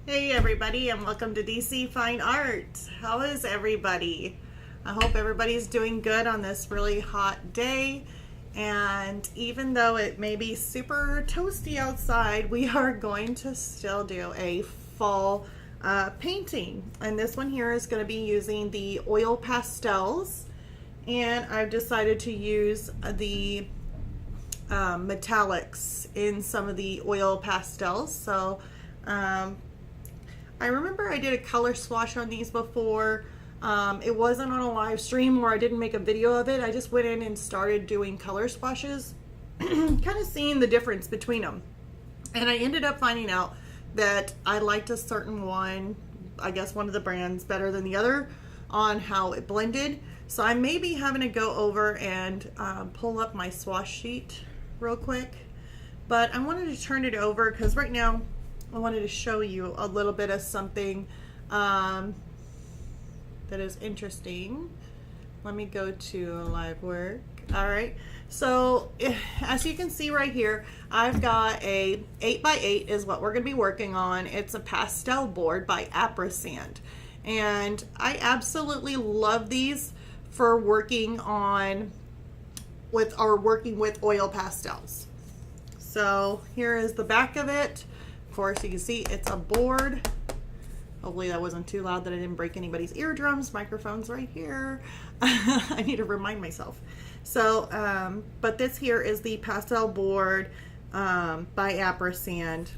Hey everybody, and welcome to DC Fine Art. How is everybody? I hope everybody's doing good on this really hot day. And even though it may be super toasty outside, we are going to still do a fall painting. And this one here is going to be using the oil pastels. And I've decided to use the metallics in some of the oil pastels. So I remember I did a color swatch on these before. It wasn't on a live stream or I didn't make a video of it. I just went in and started doing color swatches, kind of seeing the difference between them. And I ended up finding out that I liked a certain one, I guess one of the brands, better than the other on how it blended. So I may be having to go over and pull up my swatch sheet real quick. But I wanted to turn it over because right now I wanted to show you a little bit of something that is interesting. Let me go to live work. All right, so as you can see right here, I've got a 8x8 is what we're going to be working on. It's a pastel board by ampersand, and I absolutely love these for working on with oil pastels. So here is the back of it. Of course, you can see it's a board. Hopefully that wasn't too loud that I didn't break anybody's eardrums. Microphone's right here. I need to remind myself. So, but this here is the pastel board by ampersand.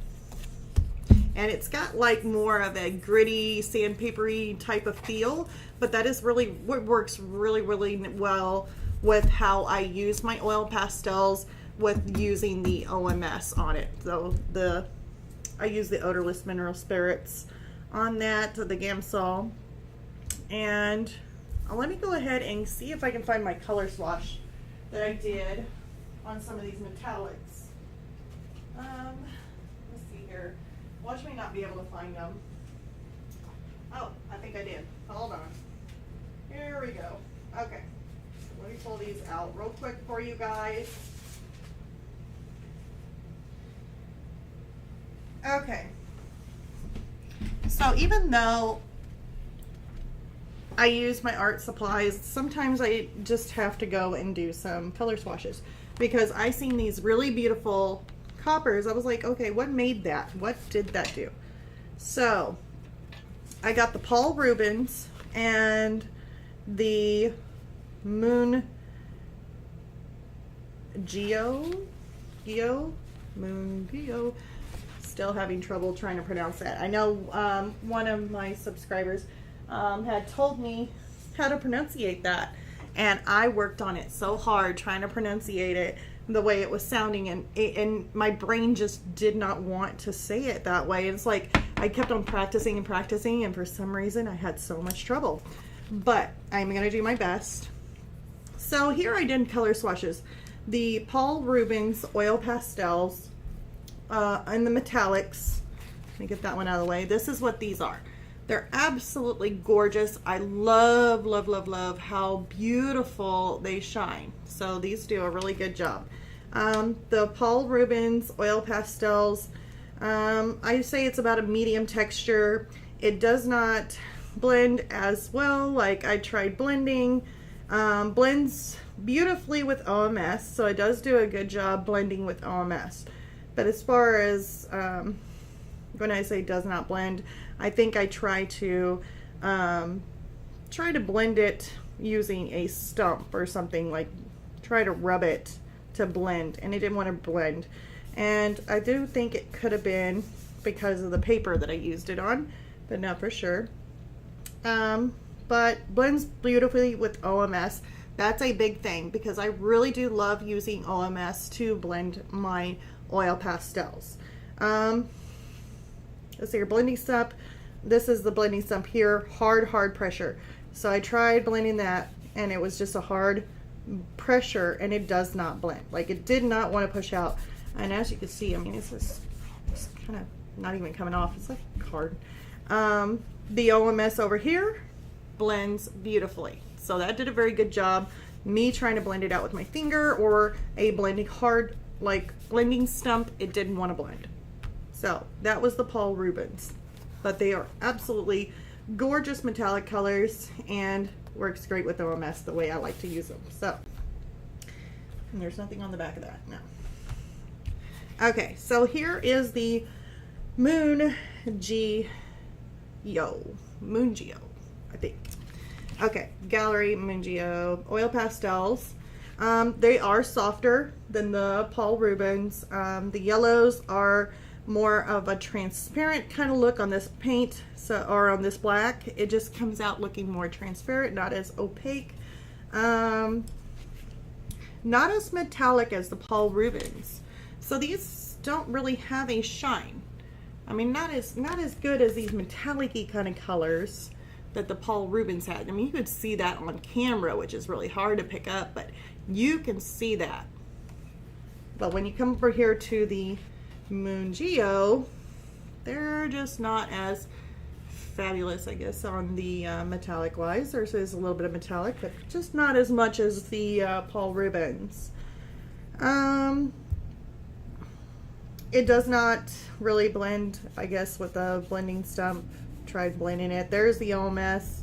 And it's got like more of a gritty, sandpapery type of feel. But that is really what works really, really well with how I use my oil pastels with using the OMS on it. So I use the Odorless mineral spirits on that, the Gamsol. And let me go ahead and see if I can find my color swatch that I did on some of these metallics. Let's see here. Watch me not be able to find them. Oh, I think I did. Hold on. Here we go. Okay. Let me pull these out real quick for you guys. Okay. So even though I use my art supplies, sometimes I just have to go and do some color swatches because I seen these really beautiful coppers. I was like, okay, what made that? What did that do? So I got the Paul Rubens and the Moon Moon Geo. Still having trouble trying to pronounce that. I know one of my subscribers had told me how to pronunciate that, and I worked on it so hard trying to pronunciate it the way it was sounding, and my brain just did not want to say it that way. It's like I kept on practicing and practicing, and for some reason I had so much trouble. But I'm gonna do my best. So here I did color swatches. The Paul Rubens oil pastels and the metallics. Let me get that one out of the way. This is what these are. They're absolutely gorgeous. I love, love, love, love how beautiful they shine. So these do a really good job. The Paul Rubens oil pastels, I say it's about a medium texture. It does not blend as well. Like I tried blending. Blends beautifully with OMS, so it does do a good job blending with OMS. But as far as when I say does not blend, I think I try to blend it using a stump or something, like try to rub it to blend, and it didn't want to blend. And I do think it could have been because of the paper that I used it on, but not for sure. But blends beautifully with OMS. That's a big thing because I really do love using OMS to blend my oil pastels. Let's see your blending stump. This is the blending stump here, hard pressure. So I tried blending that and it was just a hard pressure and it does not blend. Like it did not want to push out. And as you can see, I mean, it's kind of not even coming off. It's like hard. The OMS over here blends beautifully. So that did a very good job. Me trying to blend it out with my finger or a blending blending stump, it didn't want to blend. So that was the Paul Rubens. but they are absolutely gorgeous metallic colors and works great with OMS the way I like to use them. So, and there's nothing on the back of that, no. Okay, so here is the Moon Geo, I think. Okay, Gallery Moon Geo oil pastels. They are softer than the Paul Rubens. The yellows are more of a transparent kind of look on this paint, so, or on this black. It just comes out looking more transparent, not as opaque. Not as metallic as the Paul Rubens. So these don't really have a shine. I mean, not as good as these metallic-y kind of colors that the Paul Rubens had. I mean, you could see that on camera, which is really hard to pick up, but you can see that. But when you come over here to the Moon Geo, they're just not as fabulous, I guess, on the metallic wise. There's a little bit of metallic, but just not as much as the Paul Rubens. It does not really blend, I guess, with the blending stump. Tried blending it. There's the OMS.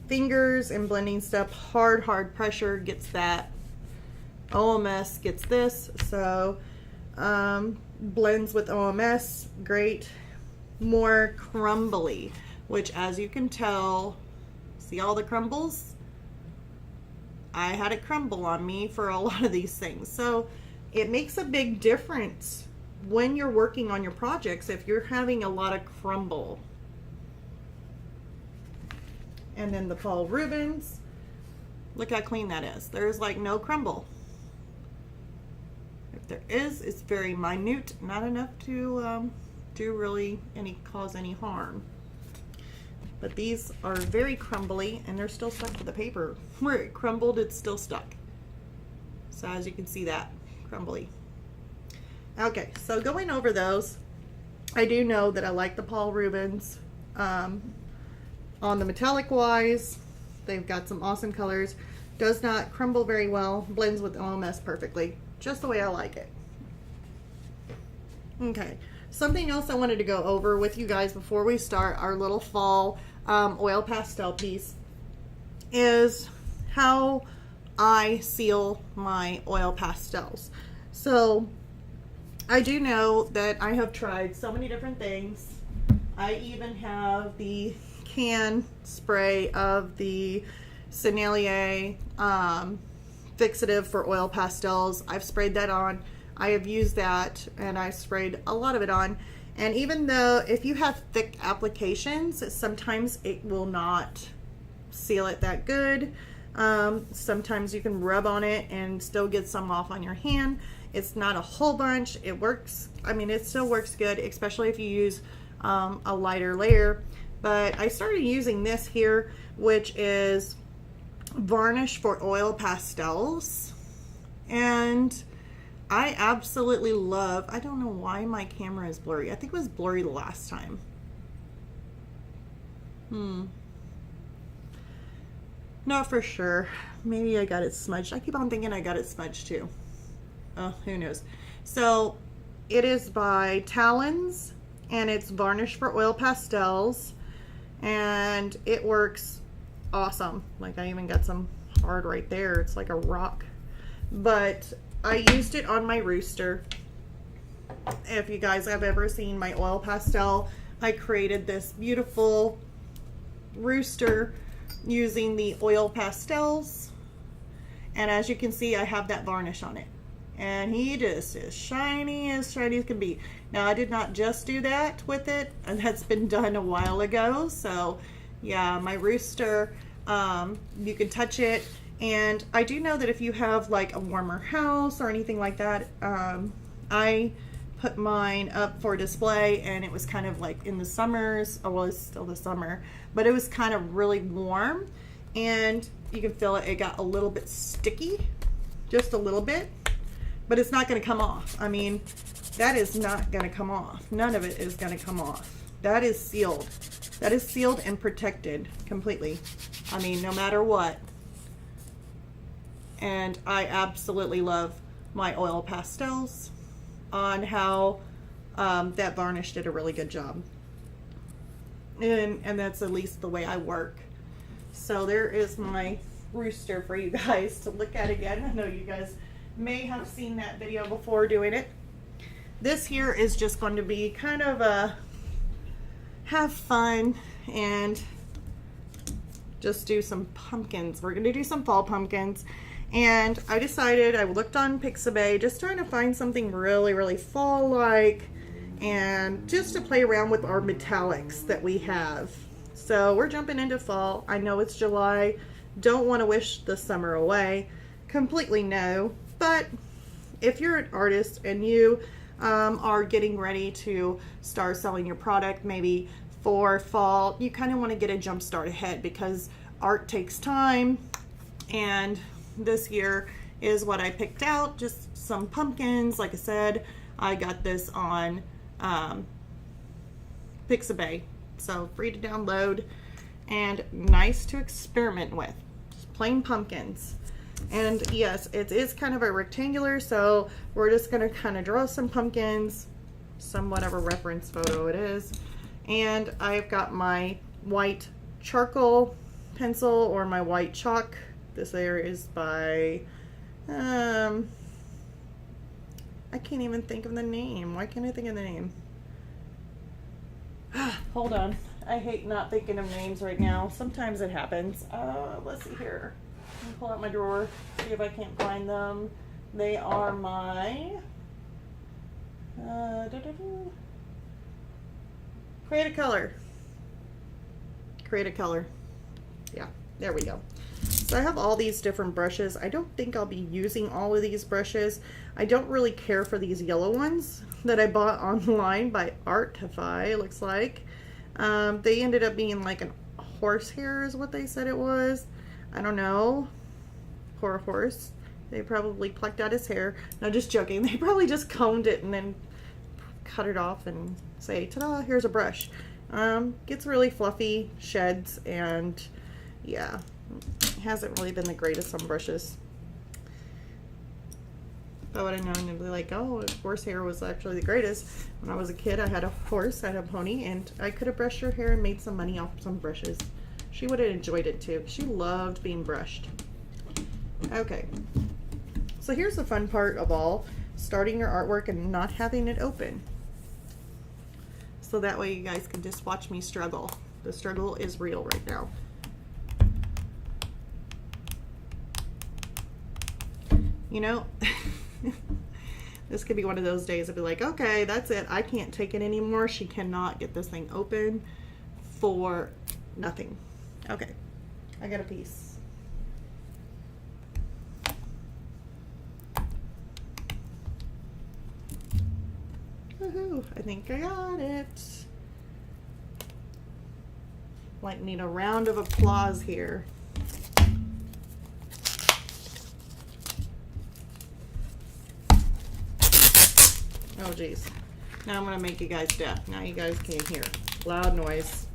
Fingers and blending step, hard pressure gets that. OMS gets this. So blends with OMS, great. More crumbly, which, as you can tell, see all the crumbles? I had it crumble on me for a lot of these things. So it makes a big difference when you're working on your projects if you're having a lot of crumble. And then the Paul Rubens, look how clean that is. There's like no crumble. If there is, it's very minute, not enough to do really cause any harm. But these are very crumbly, and they're still stuck to the paper. Where it crumbled, it's still stuck. So as you can see, that crumbly. Okay, so going over those, I do know that I like the Paul Rubens. On the metallic wise, they've got some awesome colors. Does not crumble very well. Blends with OMS perfectly. Just the way I like it. Okay, something else I wanted to go over with you guys before we start our little fall oil pastel piece is how I seal my oil pastels. So I do know that I have tried so many different things. I even have the can spray of the Sennelier fixative for oil pastels. I've sprayed that on. I have used that, and I sprayed a lot of it on. And even though if you have thick applications, sometimes it will not seal it that good. Sometimes you can rub on it and still get some off on your hand. It's not a whole bunch. It works. I mean, it still works good, especially if you use a lighter layer. But I started using this here, which is varnish for oil pastels, and I absolutely love, I don't know why my camera is blurry. I think it was blurry the last time. Not for sure. Maybe I got it smudged. I keep on thinking I got it smudged too. Oh, who knows. So it is by Talons, and it's varnish for oil pastels, and it works awesome. Like, I even got some hard right there. It's like a rock. But I used it on my rooster. If you guys have ever seen my oil pastel, I created this beautiful rooster using the oil pastels, and as you can see, I have that varnish on it, and he just is shiny as can be. Now, I did not just do that with it, and that's been done a while ago. So yeah, my rooster, you can touch it. And I do know that if you have like a warmer house or anything like that, I put mine up for display, and it was kind of like in the summers, well, it's still the summer, but it was kind of really warm, and you can feel it. It got a little bit sticky, just a little bit, but it's not going to come off. I mean, that is not going to come off. None of it is going to come off. That is sealed. That is sealed and protected completely. I mean, no matter what. And I absolutely love my oil pastels on how that varnish did a really good job. and that's at least the way I work. So there is my rooster for you guys to look at again. I know you guys may have seen that video before doing it. This here is just going to be kind of a have fun and just do some pumpkins. We're going to do some fall pumpkins. And I decided, I looked on Pixabay, just trying to find something really, really fall-like, and just to play around with our metallics that we have. So we're jumping into fall. I know it's July. Don't want to wish the summer away. Completely no. But if you're an artist and you are getting ready to start selling your product, maybe for fall, you kind of want to get a jump start ahead, because art takes time. And this year is what I picked out, just some pumpkins. Like I said, I got this on Pixabay, so free to download and nice to experiment with. Just plain pumpkins. And yes, it is kind of a rectangular, so we're just going to kind of draw some pumpkins, some whatever reference photo it is. And I've got my white charcoal pencil or my white chalk. This there is by, I can't even think of the name. Why can't I think of the name? Hold on. I hate not thinking of names right now. Sometimes it happens. Let's see here. Let me pull out my drawer, see if I can't find them. They are my, Create a Color. Create a Color. Yeah, there we go. So I have all these different brushes. I don't think I'll be using all of these brushes. I don't really care for these yellow ones that I bought online by Artify, it looks like. They ended up being like a horsehair is what they said it was. I don't know. Poor horse. They probably plucked out his hair. No, just joking. They probably just combed it and then cut it off and say, ta-da, here's a brush. Gets really fluffy, sheds, and yeah. Hasn't really been the greatest on brushes. If I would have known, it'd be like, oh, horsehair was actually the greatest. When I was a kid, I had a horse, I had a pony, and I could have brushed her hair and made some money off some brushes. She would have enjoyed it too. She loved being brushed. Okay, so here's the fun part of all, starting your artwork and not having it open. So that way you guys can just watch me struggle. The struggle is real right now. You know, this could be one of those days I'd be like, okay, that's it. I can't take it anymore. She cannot get this thing open for nothing. Okay, I got a piece. Woohoo, I think I got it. Like, need a round of applause here. Oh geez. Now I'm gonna make you guys deaf. Now you guys can't hear. Loud noise.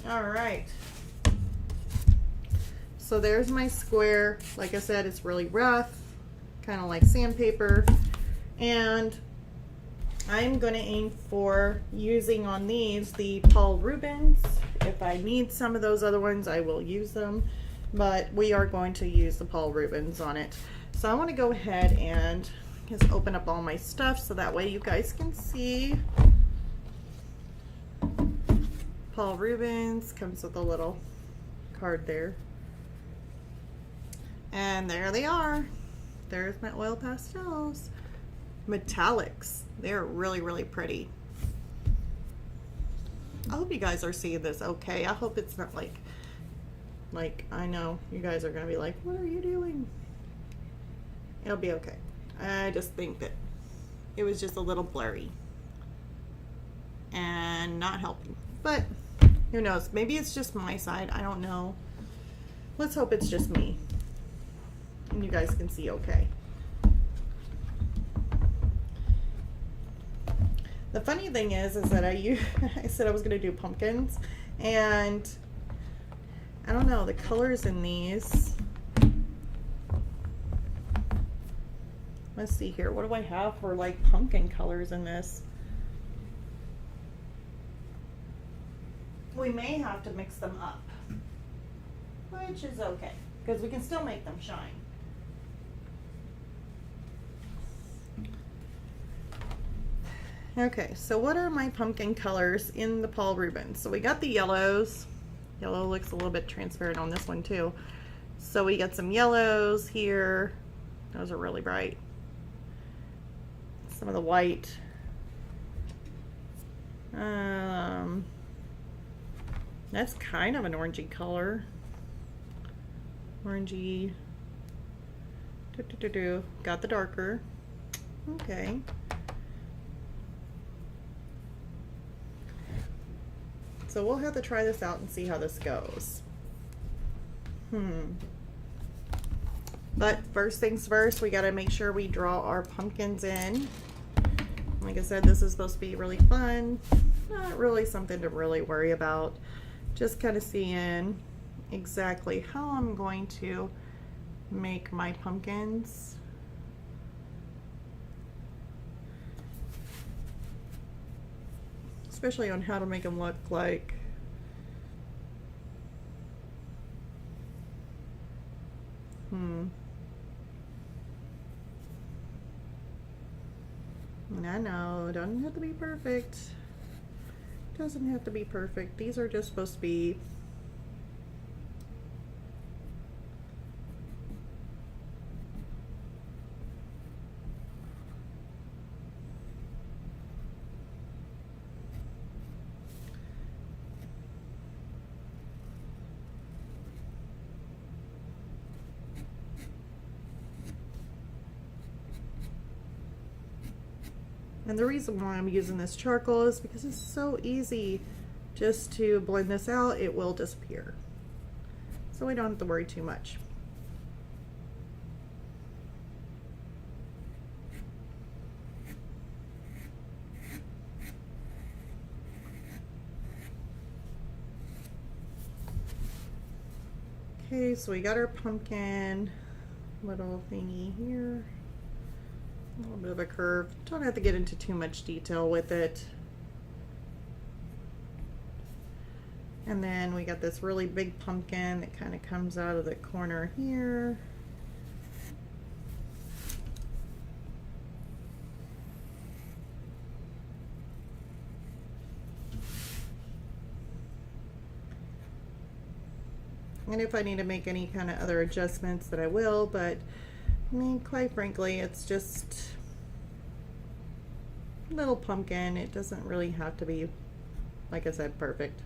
Alright. So there's my square. Like I said, it's really rough. Kind of like sandpaper. And I'm gonna aim for using on these the Paul Rubens. If I need some of those other ones, I will use them. But we are going to use the Paul Rubens on it. So I want to go ahead and just open up all my stuff so that way you guys can see. Paul Rubens comes with a little card there. And there they are. There's my oil pastels. Metallics. They're really, really pretty. I hope you guys are seeing this okay. I hope it's not like I know you guys are going to be like, what are you doing? It'll be okay. I just think that it was just a little blurry and not helping. But who knows? Maybe it's just my side. I don't know. Let's hope it's just me and you guys can see okay. The funny thing is that I said I was going to do pumpkins, and I don't know, the colors in these. Let's see here. What do I have for like pumpkin colors in this? we may have to mix them up, which is okay, because we can still make them shine. Okay, so what are my pumpkin colors in the Paul Rubens? So we got the yellows. Yellow looks a little bit transparent on this one too. So we got some yellows here. Those are really bright. Some of the white. That's kind of an orangey color. Orangey. Got the darker. Okay. So we'll have to try this out and see how this goes. But first things first, we got to make sure we draw our pumpkins in. Like I said, this is supposed to be really fun. Not really something to really worry about. Just kind of seeing exactly how I'm going to make my pumpkins. Especially on how to make them look like I know, it doesn't have to be perfect. Doesn't have to be perfect. These are just supposed to be And the reason why I'm using this charcoal is because it's so easy just to blend this out. It will disappear. So we don't have to worry too much. Okay, so we got our pumpkin little thingy here. A little bit of a curve. Don't have to get into too much detail with it. And then we got this really big pumpkin that kind of comes out of the corner here. And if I need to make any kind of other adjustments, that I will, but I mean, quite frankly, it's just a little pumpkin. It doesn't really have to be, like I said, perfect.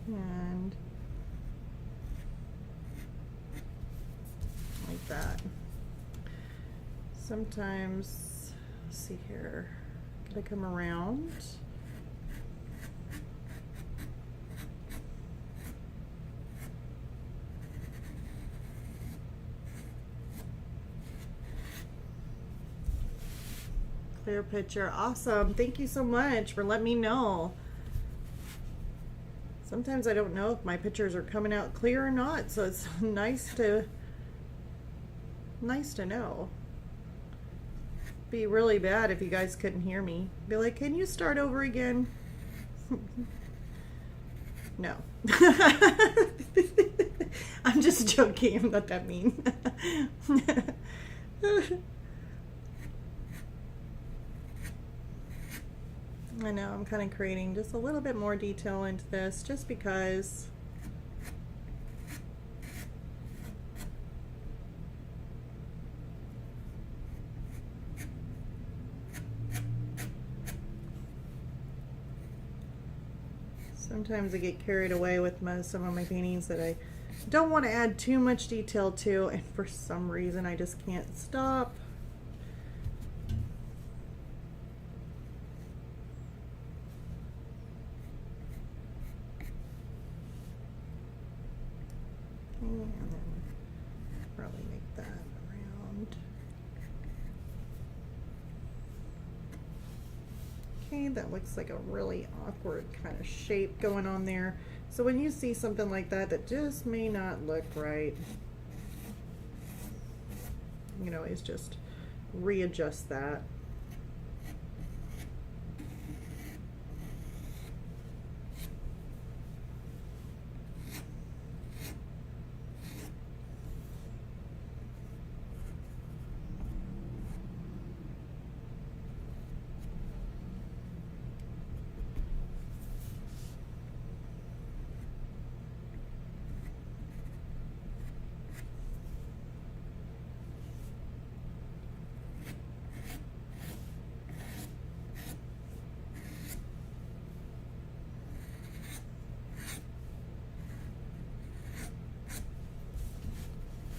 And like that. Sometimes, let's see here, gotta come around. Clear picture, awesome. Thank you so much for letting me know. Sometimes I don't know if my pictures are coming out clear or not, so it's nice to know. Be really bad if you guys couldn't hear me. Be like, can you start over again? No. I'm just joking. I'm not that mean. I know, I'm kind of creating just a little bit more detail into this just because sometimes I get carried away with some of my paintings that I don't want to add too much detail to, and for some reason I just can't stop. Okay, that looks like a really awkward kind of shape going on there. So when you see something like that that just may not look right, you know, it's just readjust that.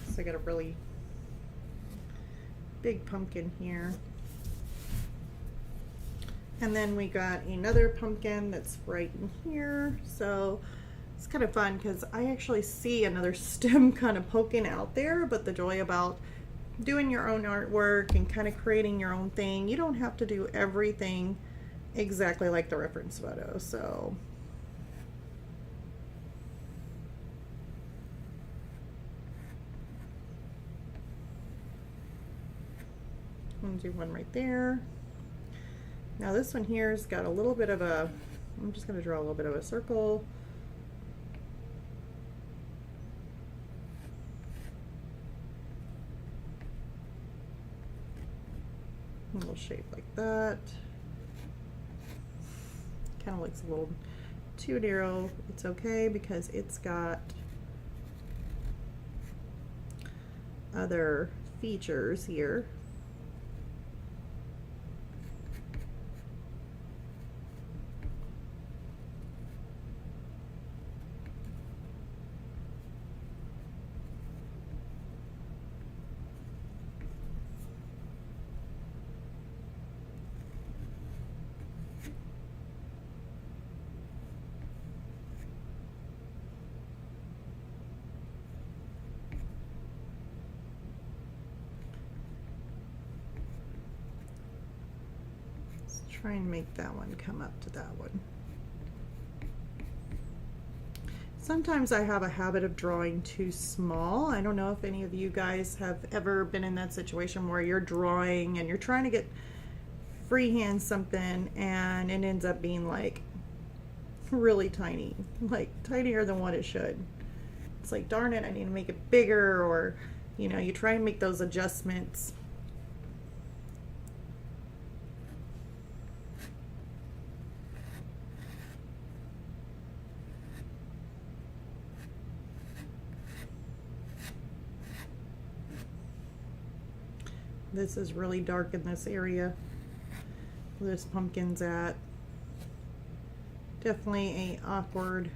So I got a really big pumpkin here. And then we got another pumpkin that's right in here. So it's kind of fun because I actually see another stem kind of poking out there, but the joy about doing your own artwork and kind of creating your own thing, you don't have to do everything exactly like the reference photo. So I'm gonna do one right there. Now this one here's got a little bit of a, I'm just gonna draw a little bit of a circle. A little shape like that. Kind of looks a little too narrow. It's okay because it's got other features here. Try and make that one come up to that one. Sometimes I have a habit of drawing too small. I don't know if any of you guys have ever been in that situation where you're drawing and you're trying to get freehand something and it ends up being like really tiny, like tinier than what it should. It's like, darn it, I need to make it bigger, or you know, you try and make those adjustments. This is really dark in this area where this pumpkin's at. Definitely a awkward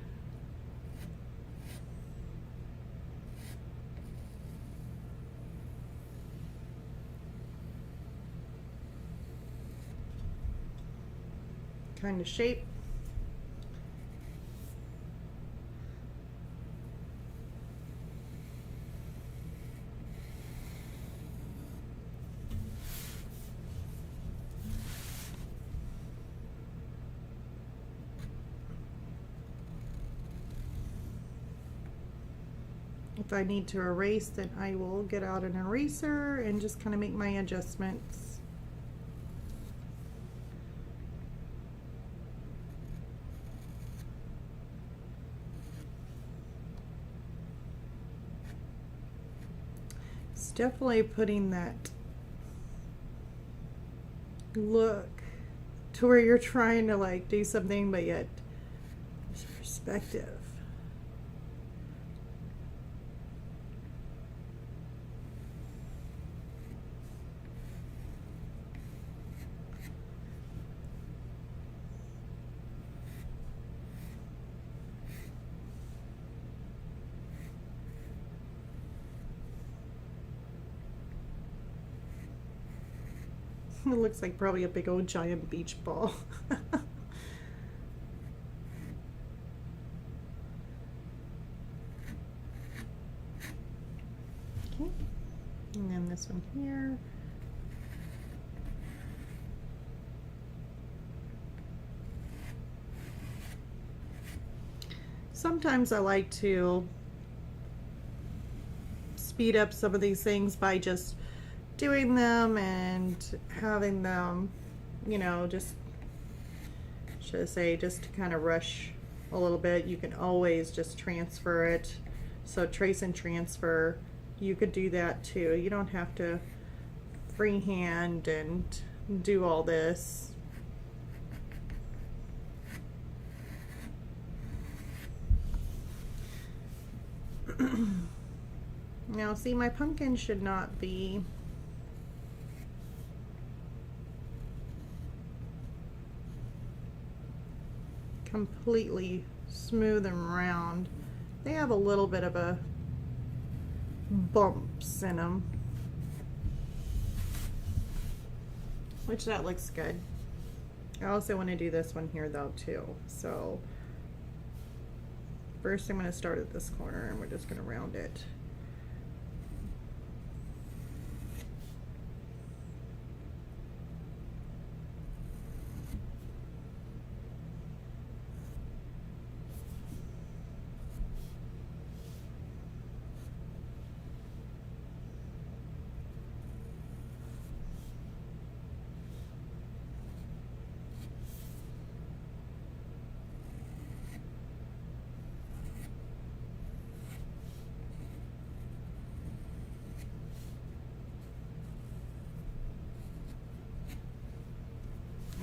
kind of shape. If I need to erase, then I will get out an eraser and just kind of make my adjustments. It's definitely putting that look to where you're trying to like do something, but yet there's perspective. It looks like probably a big old giant beach ball. Okay, and then this one here. sometimes I like to speed up some of these things by just doing them and having them, you know, just, should I say, just to kind of rush a little bit. You can always just transfer it. So trace and transfer, you could do that too. You don't have to freehand and do all this. Now see, my pumpkin should not be completely smooth and round. They have a little bit of a bumps in them, which that looks good. I also want to do this one here though too. So first I'm going to start at this corner and we're just going to round it.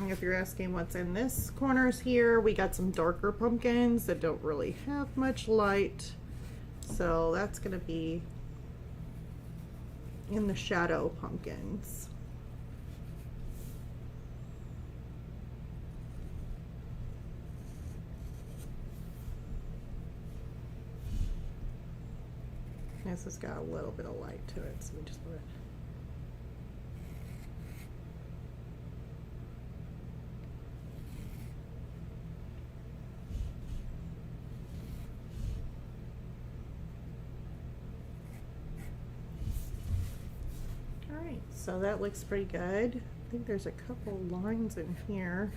If you're asking what's in this corners here, we got some darker pumpkins that don't really have much light. So that's going to be in the shadow pumpkins. This has got a little bit of light to it, so we just put it. So that looks pretty good. I think there's a couple lines in here.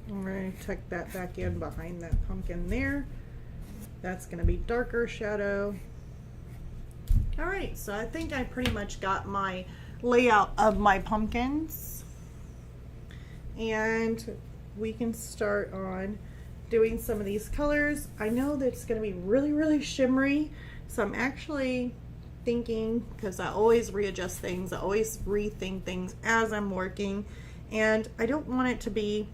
I'm going to tuck that back in behind that pumpkin there. That's going to be darker shadow. All right, so I think I pretty much got my layout of my pumpkins. And we can start on doing some of these colors. I know that it's going to be really, really shimmery. So I'm actually thinking, because I always readjust things, I always rethink things as I'm working. And I don't want it to be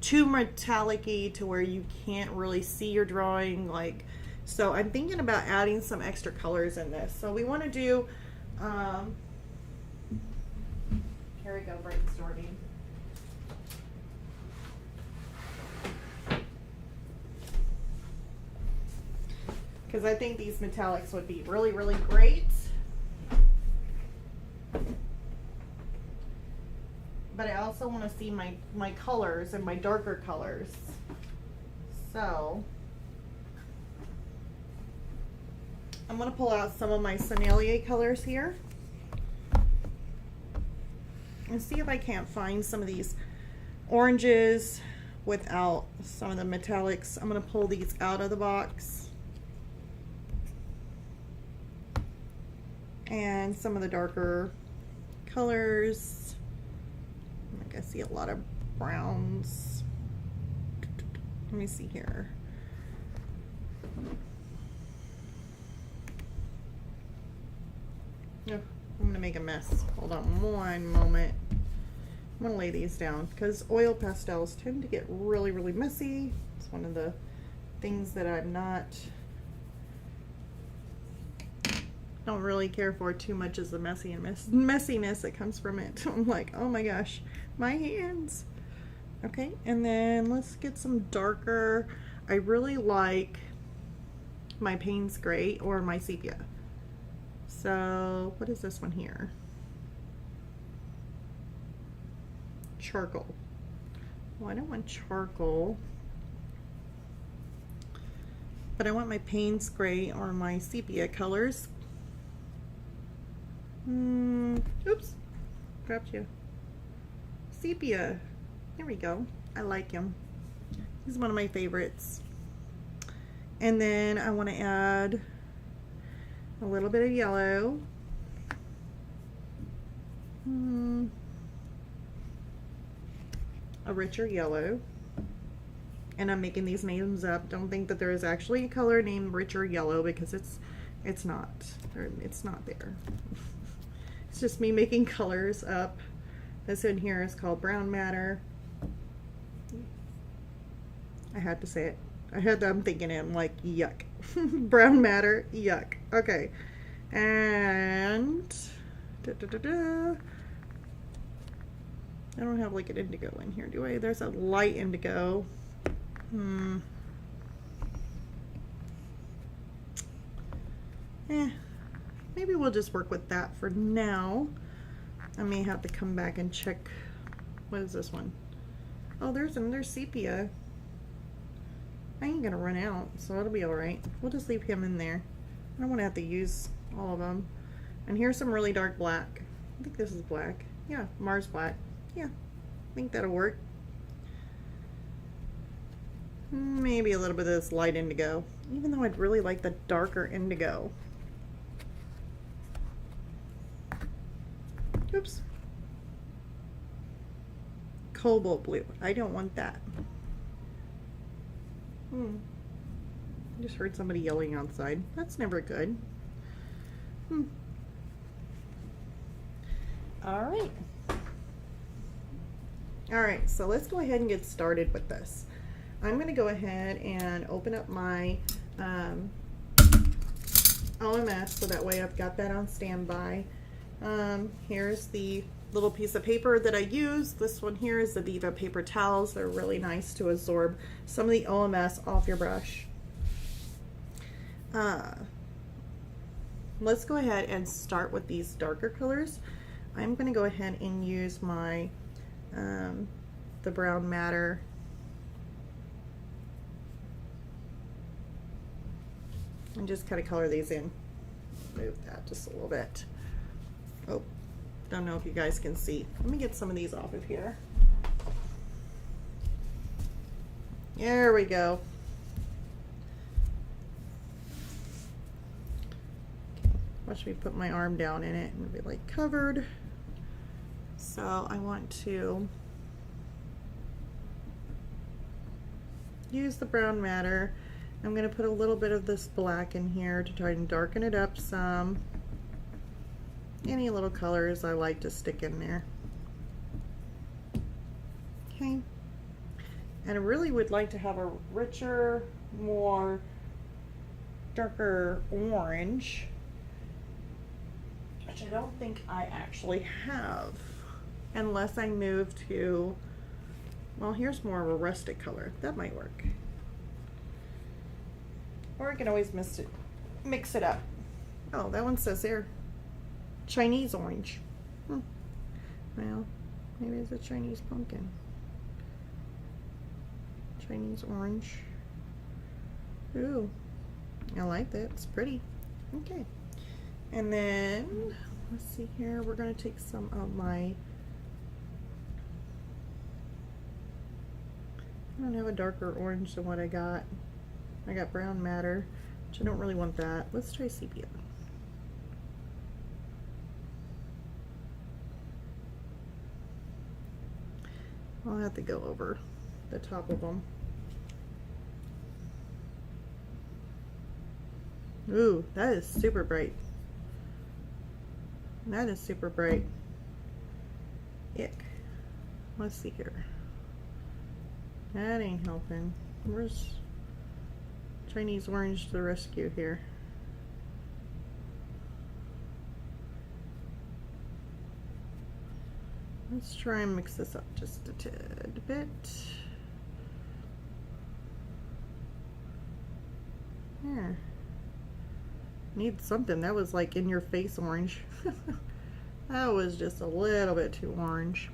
too metallic-y to where you can't really see your drawing. Like, so I'm thinking about adding some extra colors in this. So we want to do, here we go, brainstorming. Because I think these metallics would be really, really great. But I also want to see my colors and my darker colors. So I'm going to pull out some of my Sennelier colors here and see if I can't find some of these oranges without some of the metallics. I'm going to pull these out of the box. And some of the darker colors. Like I see a lot of browns. Let me see here. Oh, I'm gonna make a mess. Hold on one moment. I'm gonna lay these down because oil pastels tend to get really, really messy. It's one of the things that I'm don't really care for too much is the messiness that comes from it. I'm like, oh my gosh, my hands. Okay, and then let's get some darker. I really like my Payne's Gray or my sepia. So what is this one here? Charcoal. Well, I don't want charcoal. but I want my Payne's gray or my sepia colors. Oops, grabbed you. Sepia, there we go. I like him. He's one of my favorites. And then I want to add a little bit of yellow. A richer yellow. And I'm making these names up. Don't think that there is actually a color named richer yellow, because it's not. It's not there. It's just me making colors up. This in here is called brown matter. I had to say it. I'm thinking it. I'm like, yuck. Brown matter, yuck. Okay. And I don't have like an indigo in here, do I? There's a light indigo. Maybe we'll just work with that for now. I may have to come back and check. What is this one? Oh, there's another sepia. I ain't gonna run out, so it'll be alright. We'll just leave him in there. I don't want to have to use all of them. And here's some really dark black. I think this is black. Yeah, Mars black. Yeah, I think that'll work. Maybe a little bit of this light indigo, even though I'd really like the darker indigo. Oops. Cobalt blue. I don't want that. I just heard somebody yelling outside. That's never good. Alright. Alright, so let's go ahead and get started with this. I'm going to go ahead and open up my OMS, so that way I've got that on standby. Here's the little piece of paper that I use. This one here is the Viva paper towels. They're really nice to absorb some of the OMS off your brush. Let's go ahead and start with these darker colors. I'm going to go ahead and use my the brown matter. And just kind of color these in. Move that just a little bit. Oh, don't know if you guys can see. Let me get some of these off of here. There we go. Watch me put my arm down in it and be like covered. So I want to use the brown matter. I'm going to put a little bit of this black in here to try and darken it up some. Any little colors I like to stick in there. Okay. And I really would like to have a richer, more darker orange, which I don't think I actually have, unless I move to, well, here's more of a rustic color. That might work. Or I can always mix it up. Oh, that one says there, Chinese orange. Well, maybe it's a Chinese pumpkin. Chinese orange. Ooh, I like that. It's pretty. Okay. And then, let's see here. We're going to take some of my, I don't have a darker orange than what I got. I got brown matter, which I don't really want that. Let's try sepia. I'll have to go over the top of them. Ooh, that is super bright. That is super bright. Ick. Let's see here. That ain't helping. Where's Chinese orange to the rescue here? Let's try and mix this up just a tad bit. There. Need something. That was like in your face orange. That was just a little bit too orange.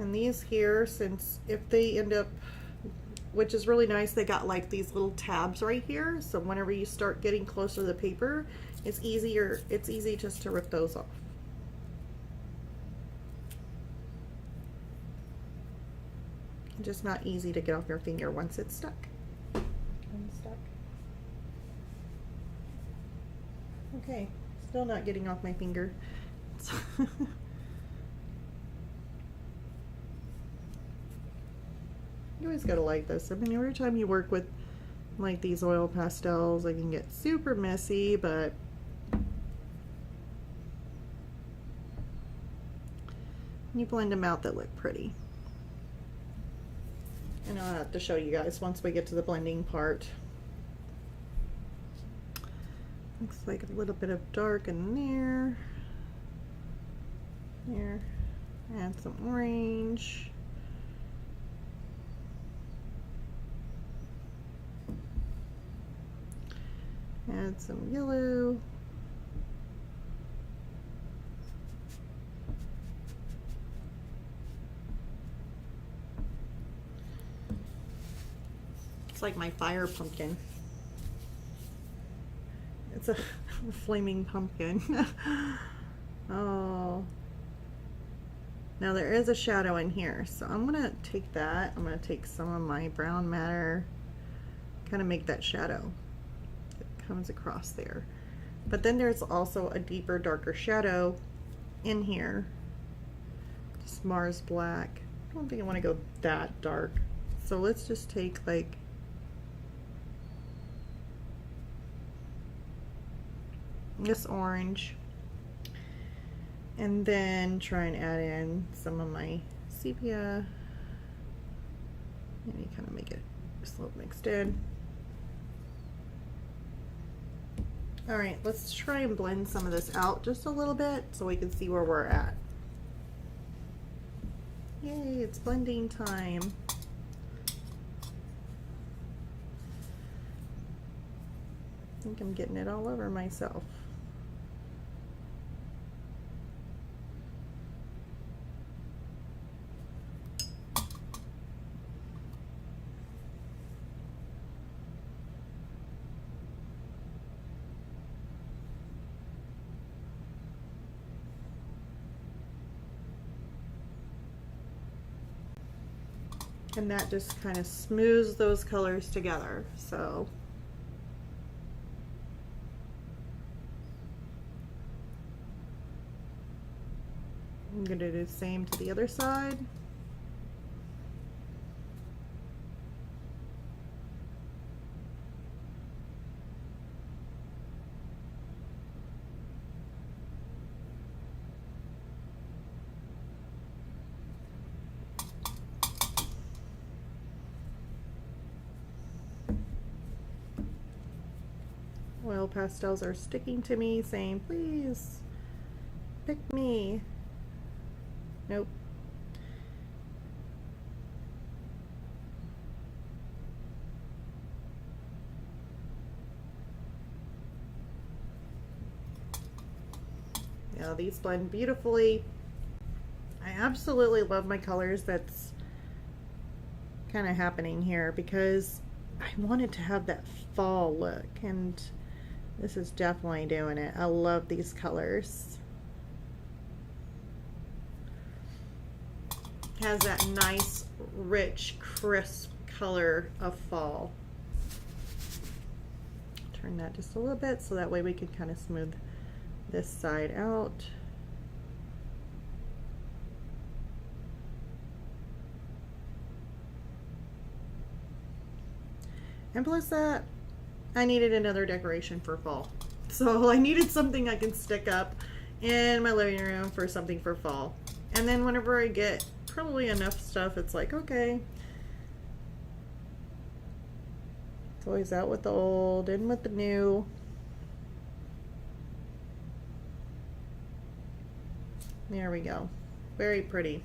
And these here, since if they end up, which is really nice, they got like these little tabs right here. So whenever you start getting closer to the paper, it's easy just to rip those off. Just not easy to get off your finger once it's stuck. Unstuck. Okay, still not getting off my finger. You always gotta like this. I mean, every time you work with like these oil pastels, they can get super messy, but you blend them out, that look pretty. And I'll have to show you guys once we get to the blending part. Looks like a little bit of dark in there. There. Add some orange. Add some yellow. It's like my fire pumpkin. It's a flaming pumpkin. Oh. Now there is a shadow in here, so I'm gonna take that. I'm gonna take some of my brown matter, kind of make that shadow that comes across there. But then there's also a deeper, darker shadow in here. Just Mars black. I don't think I want to go that dark. So let's just take like this orange and then try and add in some of my sepia. Maybe kind of make it just a little mixed in. All right, let's try and blend some of this out just a little bit so we can see where we're at. Yay, it's blending time. I think I'm getting it all over myself. And that just kind of smooths those colors together. So I'm going to do the same to the other side. Oil pastels are sticking to me, saying, please pick me. Nope. Yeah, these blend beautifully. I absolutely love my colors. That's kind of happening here because I wanted to have that fall look, and this is definitely doing it. I love these colors. Has that nice, rich, crisp color of fall. Turn that just a little bit so that way we can kind of smooth this side out. And plus that, I needed another decoration for fall. So I needed something I can stick up in my living room for something for fall. And then whenever I get probably enough stuff, it's like, okay. It's always out with the old, in with the new. There we go. Very pretty.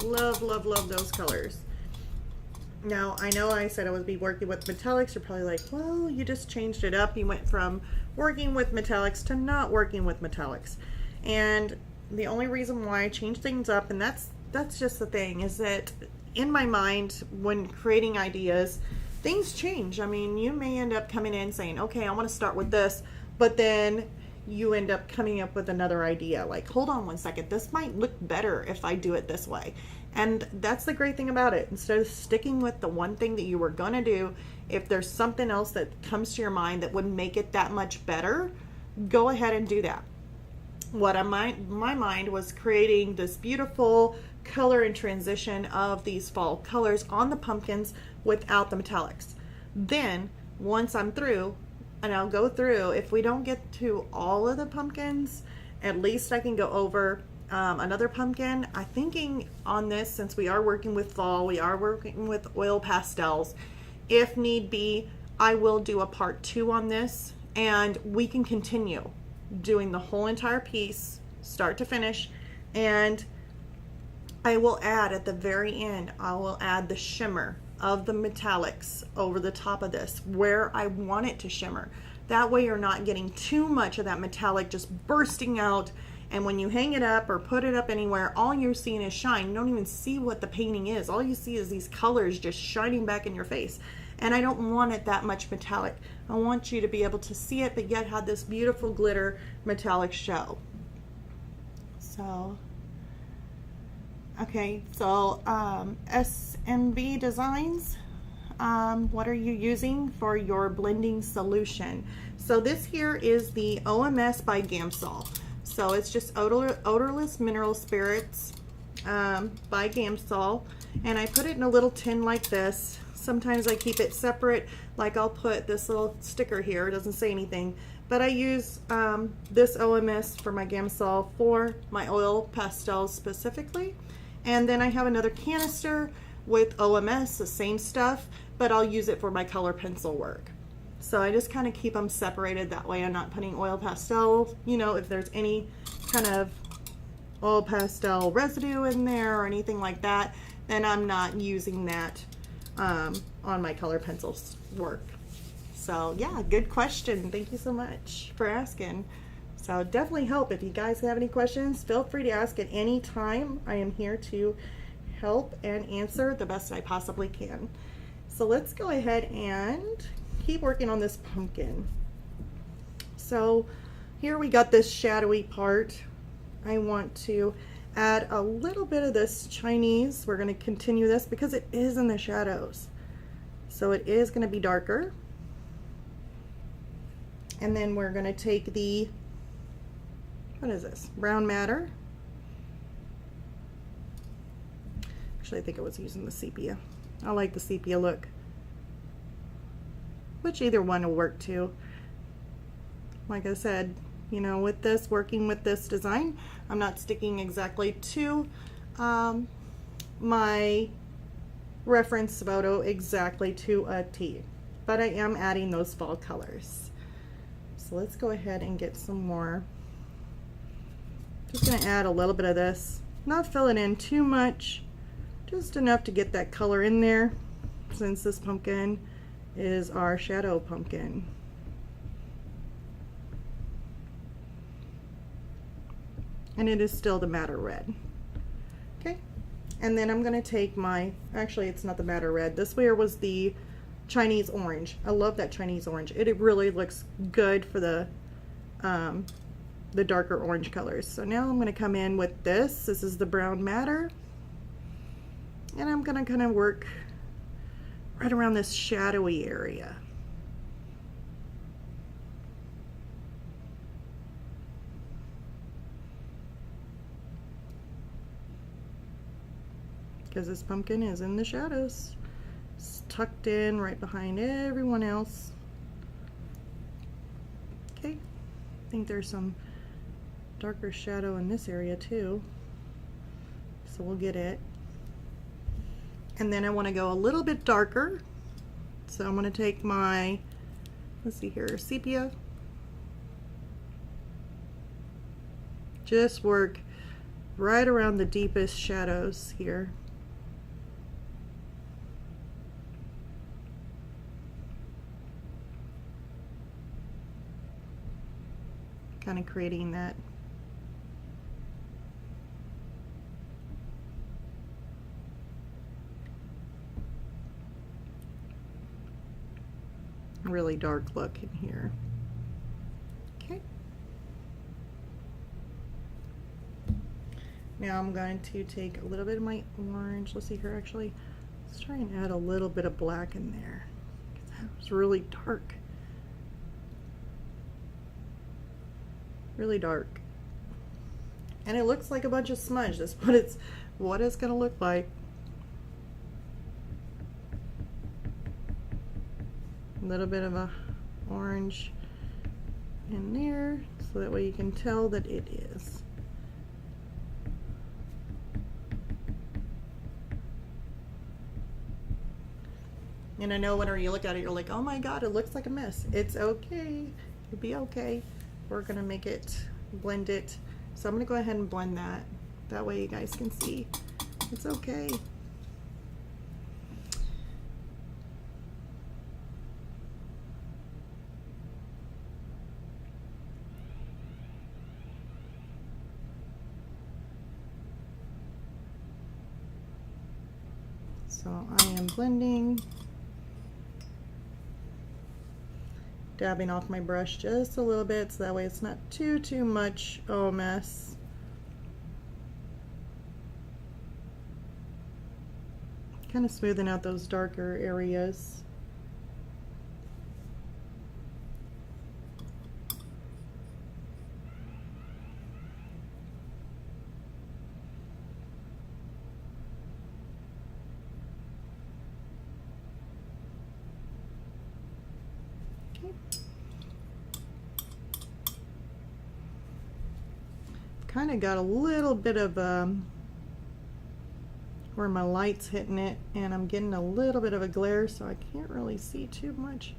Love, love, love those colors. Now, I know I said I would be working with metallics. You're probably like, well, you just changed it up. You went from working with metallics to not working with metallics. And the only reason why I changed things up, and that's that's just the thing, is that in my mind, when creating ideas, things change. I mean, you may end up coming in saying, okay, I want to start with this, but then you end up coming up with another idea. Like, hold on one second, this might look better if I do it this way. And that's the great thing about it. Instead of sticking with the one thing that you were going to do, if there's something else that comes to your mind that would make it that much better, go ahead and do that. What on my mind was creating this beautiful color and transition of these fall colors on the pumpkins without the metallics. Then once I'm through, and I'll go through, if we don't get to all of the pumpkins, at least I can go over another pumpkin. I'm thinking on this, since we are working with fall, we are working with oil pastels, if need be, I will do a part 2 on this, and we can continue doing the whole entire piece start to finish. And I will add at the very end, I will add the shimmer of the metallics over the top of this where I want it to shimmer. That way you're not getting too much of that metallic just bursting out, and when you hang it up or put it up anywhere, all you're seeing is shine. You don't even see what the painting is. All you see is these colors just shining back in your face. And I don't want it that much metallic. I want you to be able to see it, but yet have this beautiful glitter metallic show. So, okay, so SMB Designs, what are you using for your blending solution? So this here is the OMS by Gamsol. So it's just odorless mineral spirits by Gamsol, and I put it in a little tin like this. Sometimes I keep it separate, like I'll put this little sticker here, it doesn't say anything, but I use this OMS for my Gamsol for my oil pastels specifically. And then I have another canister with OMS, the same stuff, but I'll use it for my color pencil work. So I just kind of keep them separated, that way I'm not putting oil pastel, you know, if there's any kind of oil pastel residue in there or anything like that, then I'm not using that on my color pencils work. So yeah, good question. Thank you so much for asking. So definitely help. If you guys have any questions, feel free to ask at any time. I am here to help and answer the best I possibly can. So let's go ahead and keep working on this pumpkin. So here we got this shadowy part. I want to add a little bit of this Chinese. We're going to continue this because it is in the shadows. So it is going to be darker. And then we're going to take the, what is this? Brown matter. Actually, I think I was using the sepia. I like the sepia look, which either one will work too. Like I said, you know, with this, working with this design, I'm not sticking exactly to my reference photo exactly to a T, but I am adding those fall colors. So let's go ahead and get some more. Just gonna add a little bit of this, not fill it in too much, just enough to get that color in there, since this pumpkin is our shadow pumpkin. And it is still the madder red. Okay, and then I'm going to take my, actually it's not the madder red, this here was the Chinese orange. I love that Chinese orange. It really looks good for the darker orange colors. So now I'm going to come in with this. This is the brown madder, and I'm going to kind of work right around this shadowy area. Because this pumpkin is in the shadows. It's tucked in right behind everyone else. Okay, I think there's some darker shadow in this area too. So we'll get it. And then I want to go a little bit darker. So I'm going to take my, let's see here, sepia. Just work right around the deepest shadows here. Kind of creating that really dark look in here. Okay. Now I'm going to take a little bit of my orange. Let's see here, actually. Let's try and add a little bit of black in there. That was really dark. Really dark. And it looks like a bunch of smudge. That's what it's gonna look like. A little bit of a orange in there, so that way you can tell that it is. And I know whenever you look at it, you're like, oh my God, it looks like a mess. It's okay. It'll be okay. We're gonna make it, blend it. So I'm gonna go ahead and blend that. That way you guys can see. It's okay. So I am blending. Dabbing off my brush just a little bit so that way it's not too much mess. Kind of smoothing out those darker areas. Kind of got a little bit of where my light's hitting it, and I'm getting a little bit of a glare, so I can't really see too much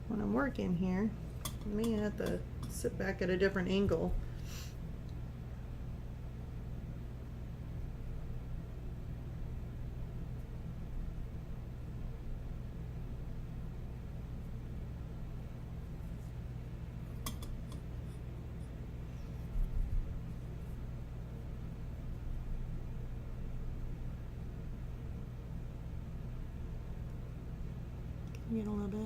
when I'm working here. I may have to sit back at a different angle. Get a little bit.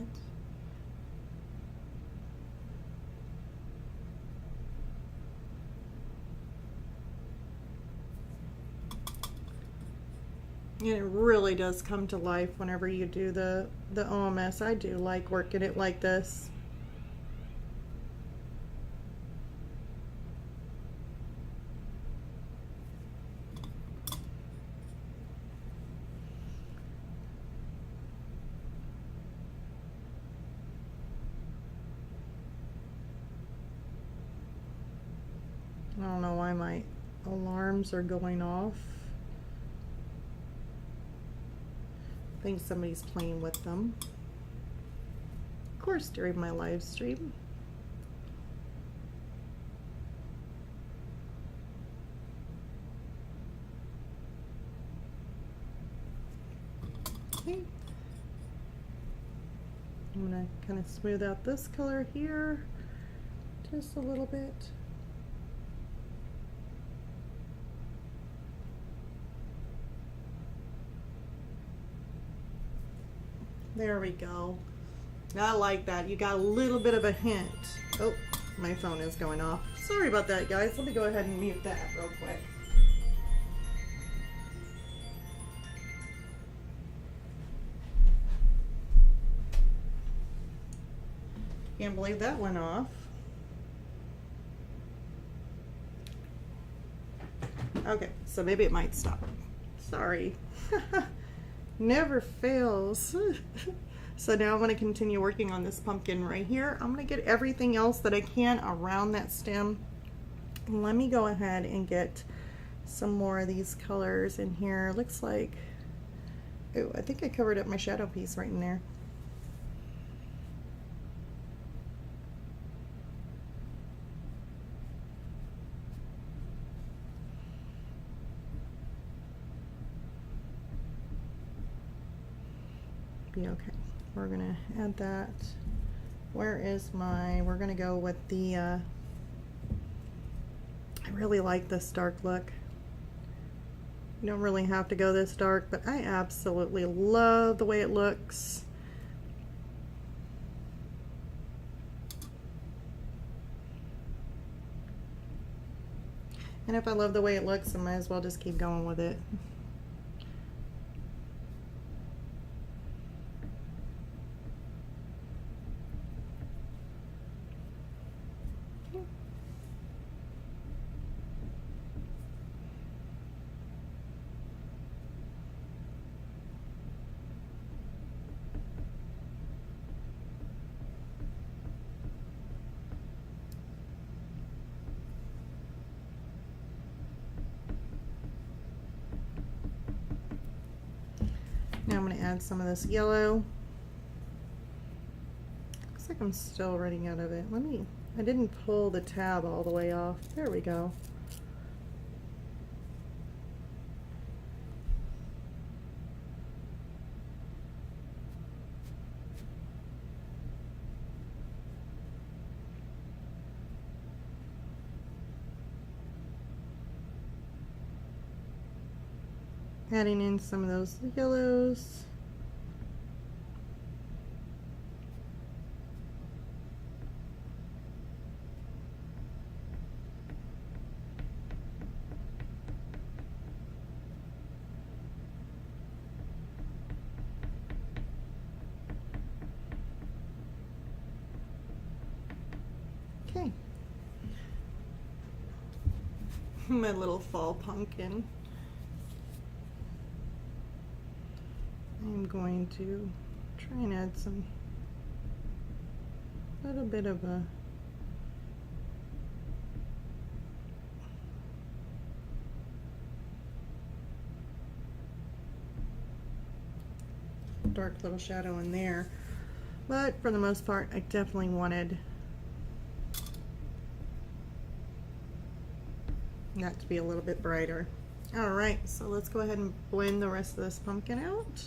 And it really does come to life whenever you do the OMS. I do like working it like this. I don't know why my alarms are going off. I think somebody's playing with them. Of course, during my live stream. Okay. I'm gonna kind of smooth out this color here just a little bit. There we go. I like that. You got a little bit of a hint. Oh, my phone is going off. Sorry about that, guys. Let me go ahead and mute that real quick. Can't believe that went off. Okay, so maybe it might stop. Sorry. Never fails. So now I'm going to continue working on this pumpkin right here. I'm going to get everything else that I can around that stem. Let me go ahead and get some more of these colors in here. Looks like, oh, I think I covered up my shadow piece right in there. Be okay. We're gonna add that. Where is my, we're gonna go with the, I really like this dark look. You don't really have to go this dark, but I absolutely love the way it looks. And if I love the way it looks, I might as well just keep going with it. Now I'm going to add some of this yellow. Looks like I'm still running out of it. I didn't pull the tab all the way off. There we go. Adding in some of those yellows. Okay. My little fall pumpkin. I'm going to try and add some little bit of a dark little shadow in there, but for the most part I definitely wanted that to be a little bit brighter. All right, so let's go ahead and blend the rest of this pumpkin out.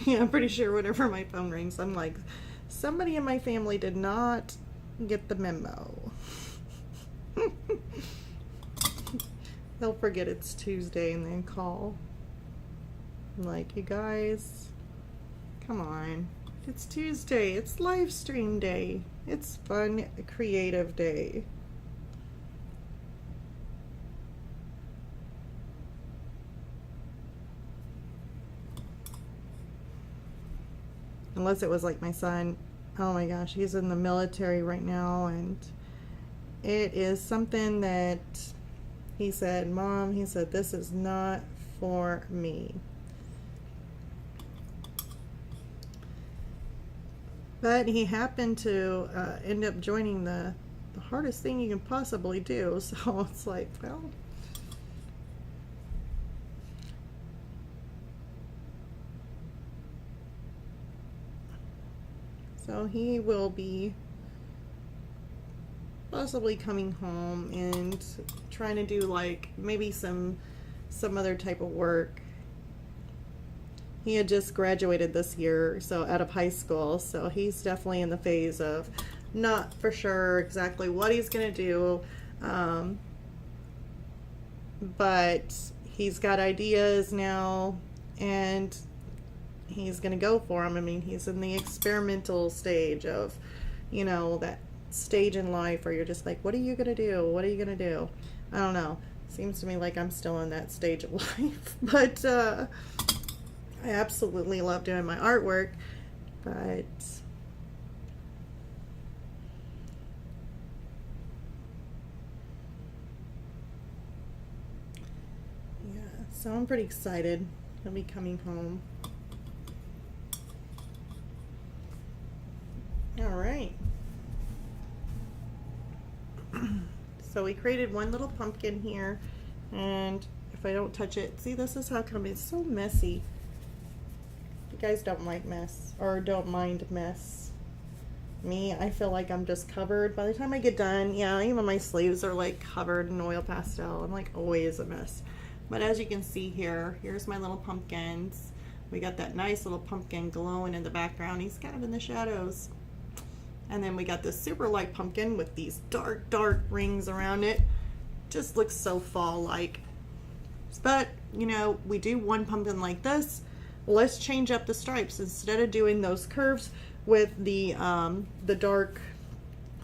Yeah, I'm pretty sure whenever my phone rings, I'm like, somebody in my family did not get the memo. They'll forget it's Tuesday and then call. I'm like, you guys, come on. It's Tuesday. It's live stream day. It's fun, creative day. Unless it was like my son. Oh my gosh, he's in the military right now, and it is something that he said, Mom, he said, this is not for me. But he happened to end up joining the hardest thing you can possibly do. So it's like, well, so he will be possibly coming home and trying to do like maybe some other type of work. He had just graduated this year, so out of high school, so he's definitely in the phase of not for sure exactly what he's gonna do, but he's got ideas now and he's gonna go for them. I mean, he's in the experimental stage of, you know, that stage in life where you're just like, what are you gonna do? What are you gonna do? I don't know. Seems to me like I'm still in that stage of life. But I absolutely love doing my artwork. But yeah, so I'm pretty excited. He'll be coming home. All right. So we created one little pumpkin here, and if I don't touch it. See, this is how come it's so messy. You guys don't like mess, or don't mind mess. Me, I feel like I'm just covered. By the time I get done, yeah, even my sleeves are like covered in oil pastel. I'm like always a mess. But as you can see here, here's my little pumpkins. We got that nice little pumpkin glowing in the background. He's kind of in the shadows. And then we got this super light pumpkin with these dark, dark rings around it. Just looks so fall-like. But, you know, we do one pumpkin like this. Let's change up the stripes. Instead of doing those curves with the dark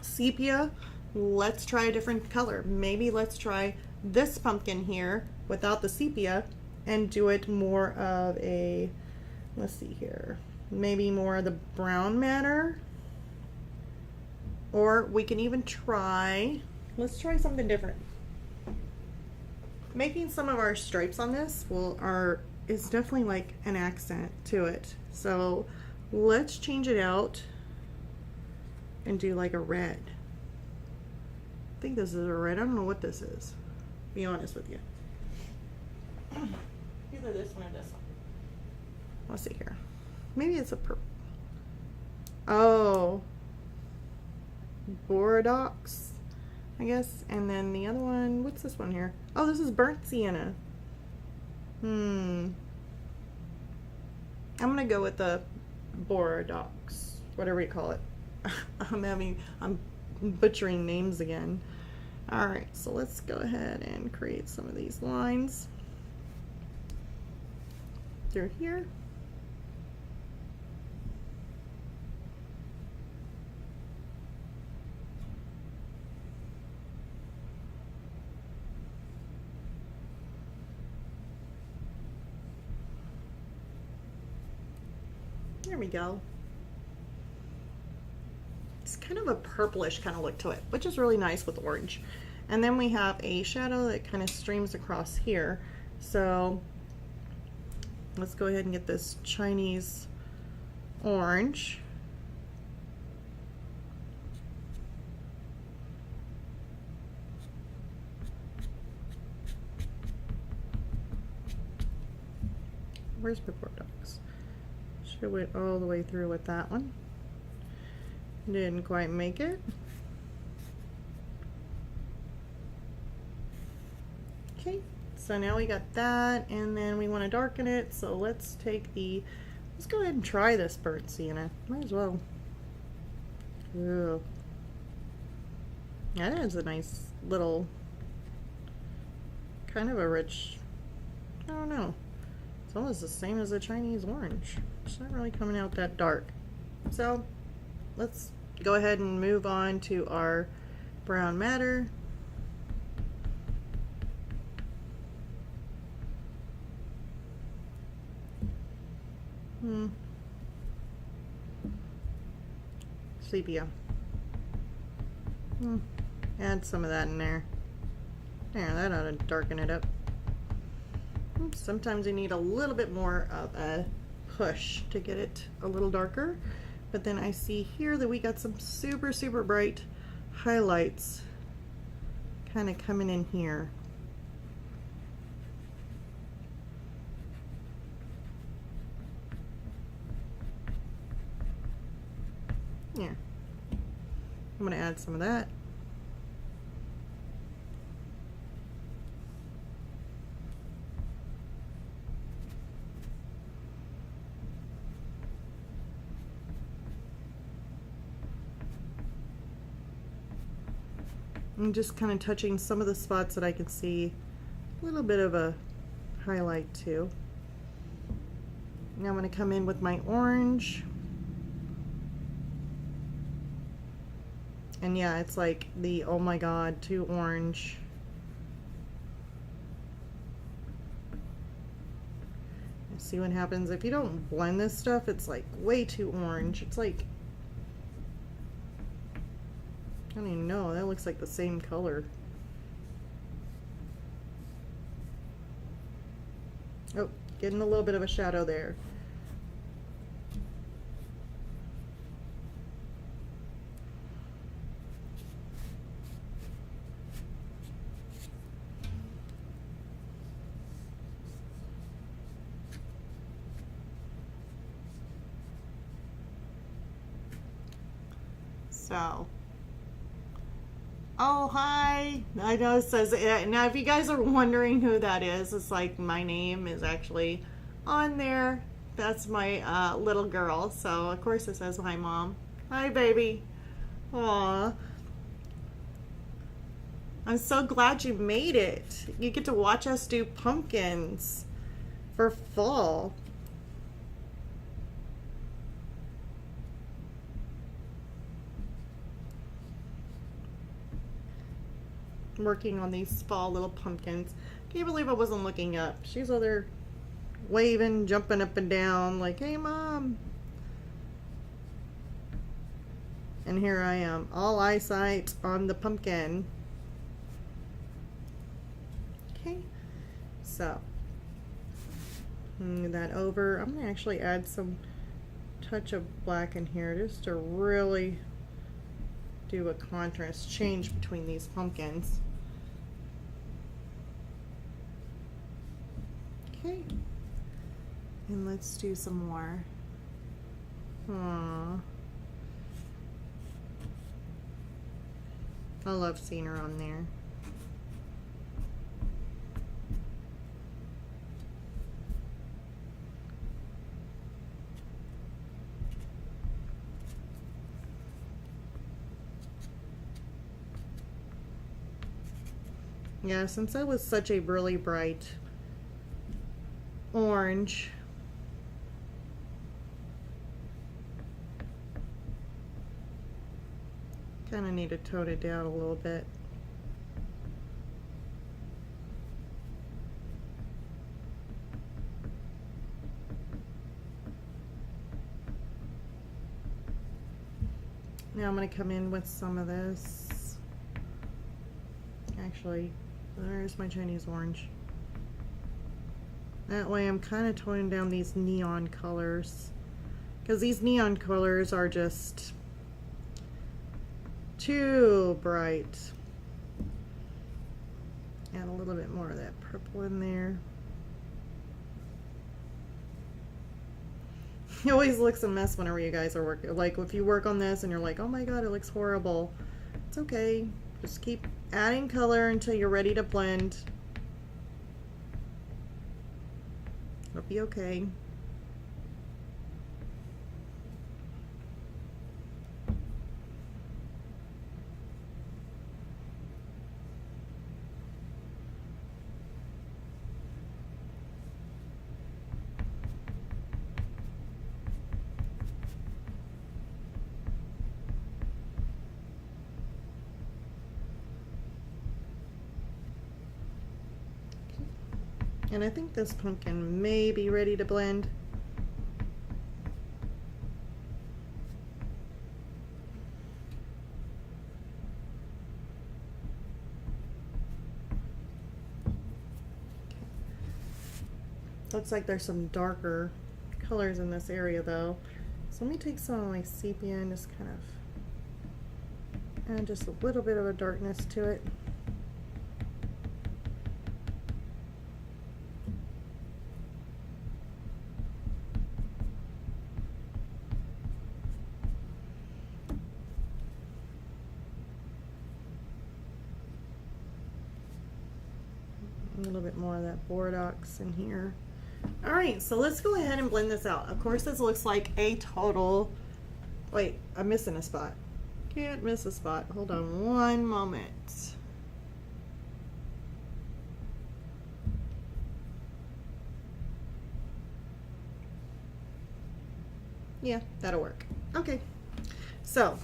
sepia, let's try a different color. Maybe let's try this pumpkin here without the sepia and do it more of a, let's see here, maybe more of the brown matter. Or we can even try, let's try something different. Making some of our stripes on this is definitely like an accent to it. So let's change it out and do like a red. I think this is a red. I don't know what this is, to be honest with you. Either this one or this one. Let's see here. Maybe it's a purple. Oh, Boradox, I guess. And then the other one, what's this one here? Oh, this is burnt sienna. I'm gonna go with the Boradox, whatever you call it. I'm butchering names again. All right, so let's go ahead and create some of these lines through here. There we go. It's kind of a purplish kind of look to it, which is really nice with orange. And then we have a shadow that kind of streams across here. So let's go ahead and get this Chinese orange. Where's the Boradox? Should have went all the way through with that one. Didn't quite make it. Okay, so now we got that, and then we want to darken it, so let's go ahead and try this burnt sienna. Might as well. Ooh. That is a nice little, kind of a rich, I don't know. It's almost the same as the Chinese orange. It's not really coming out that dark. So let's go ahead and move on to our brown matter. Sepia. Add some of that in there. There, that ought to darken it up. Sometimes you need a little bit more of a push to get it a little darker. But then I see here that we got some super, super bright highlights kind of coming in here. Yeah. I'm going to add some of that. I'm just kind of touching some of the spots that I can see a little bit of a highlight to. Now I'm going to come in with my orange. And yeah, it's like the, oh my god, too orange. See what happens if you don't blend this stuff. It's like way too orange. It's like, I don't even know, that looks like the same color. Oh, getting a little bit of a shadow there. So, oh, hi. I know it says it. Now, if you guys are wondering who that is, it's like my name is actually on there. That's my little girl. So, of course, it says, hi, Mom. Hi, baby. Aw. I'm so glad you made it. You get to watch us do pumpkins for fall. Working on these fall little pumpkins. Can't believe I wasn't looking up. She's over there waving, jumping up and down like, hey, Mom. And here I am, all eyesight on the pumpkin. Okay, so move that over. I'm gonna actually add some touch of black in here just to really do a contrast change between these pumpkins. Okay, and let's do some more. Aww. I love seeing her on there. Yeah, since that was such a really bright orange, kind of need to tone it down a little bit. Now I'm going to come in with some of this. Actually, there's my Chinese orange. That way I'm kind of toning down these neon colors, because these neon colors are just too bright. Add a little bit more of that purple in there. It always looks a mess whenever you guys are working. Like if you work on this and you're like, oh my god, it looks horrible. It's okay. Just keep adding color until you're ready to blend. It'll be okay. And I think this pumpkin may be ready to blend. Looks like there's some darker colors in this area though. So let me take some of my sepia and just kind of add just a little bit of a darkness to it. A little bit more of that Bordeaux in here. All right, so let's go ahead and blend this out. Of course, this looks like a total, wait, I'm missing a spot. Can't miss a spot. Hold on one moment. Yeah, that'll work. Okay, so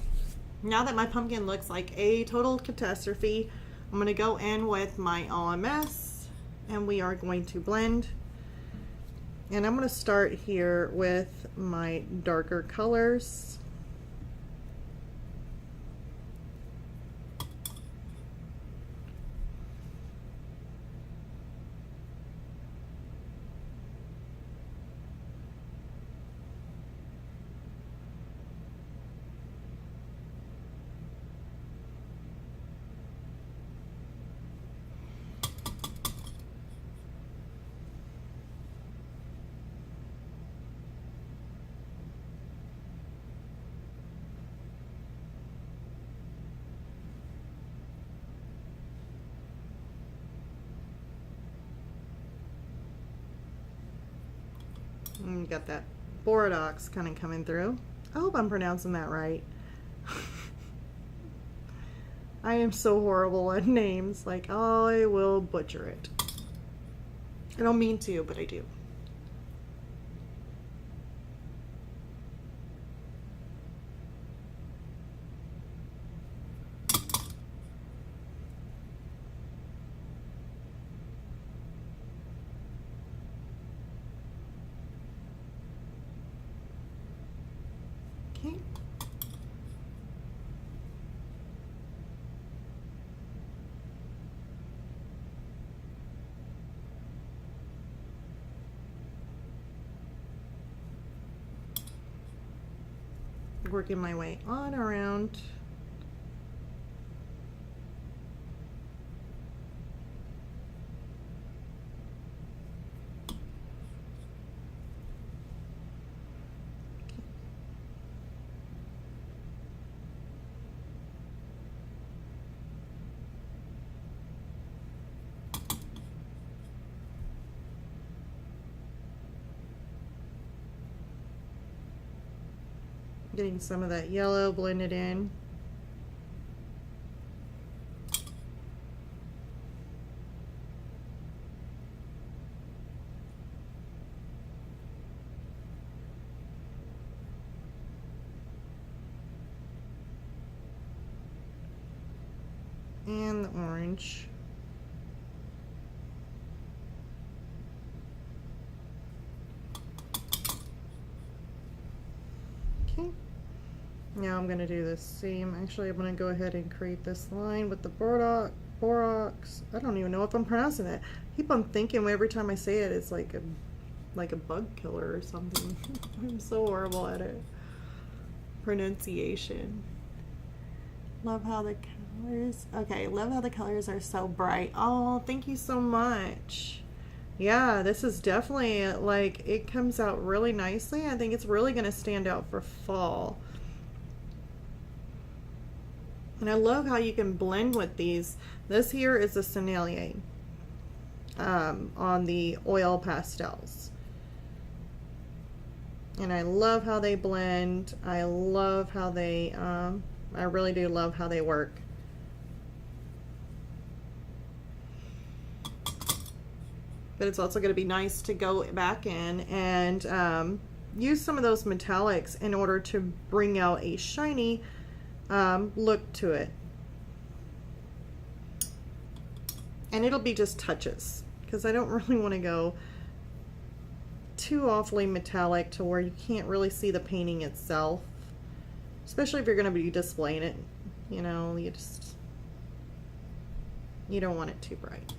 now that my pumpkin looks like a total catastrophe, I'm gonna go in with my OMS and we are going to blend. And I'm going to start here with my darker colors. And you got that Boradox kind of coming through. I hope I'm pronouncing that right. I am so horrible at names. Like, I will butcher it. I don't mean to, but I do. Okay. Working my way on around. Getting some of that yellow blended in. And the orange. Okay. Now I'm going to do the same. Actually, I'm going to go ahead and create this line with the borax. I don't even know if I'm pronouncing that. I keep on thinking every time I say it, it's like a bug killer or something. I'm so horrible at it. Pronunciation. Love how the colors. Okay, love how the colors are so bright. Oh, thank you so much. Yeah, this is definitely like, it comes out really nicely. I think it's really going to stand out for fall. And I love how you can blend with these. This here is a Sennelier on the oil pastels. And I love how they blend. I love how they, I really do love how they work. But it's also going to be nice to go back in and use some of those metallics in order to bring out a shiny look to it. And it'll be just touches, because I don't really want to go too awfully metallic to where you can't really see the painting itself, especially if you're going to be displaying it. You know, you don't want it too bright.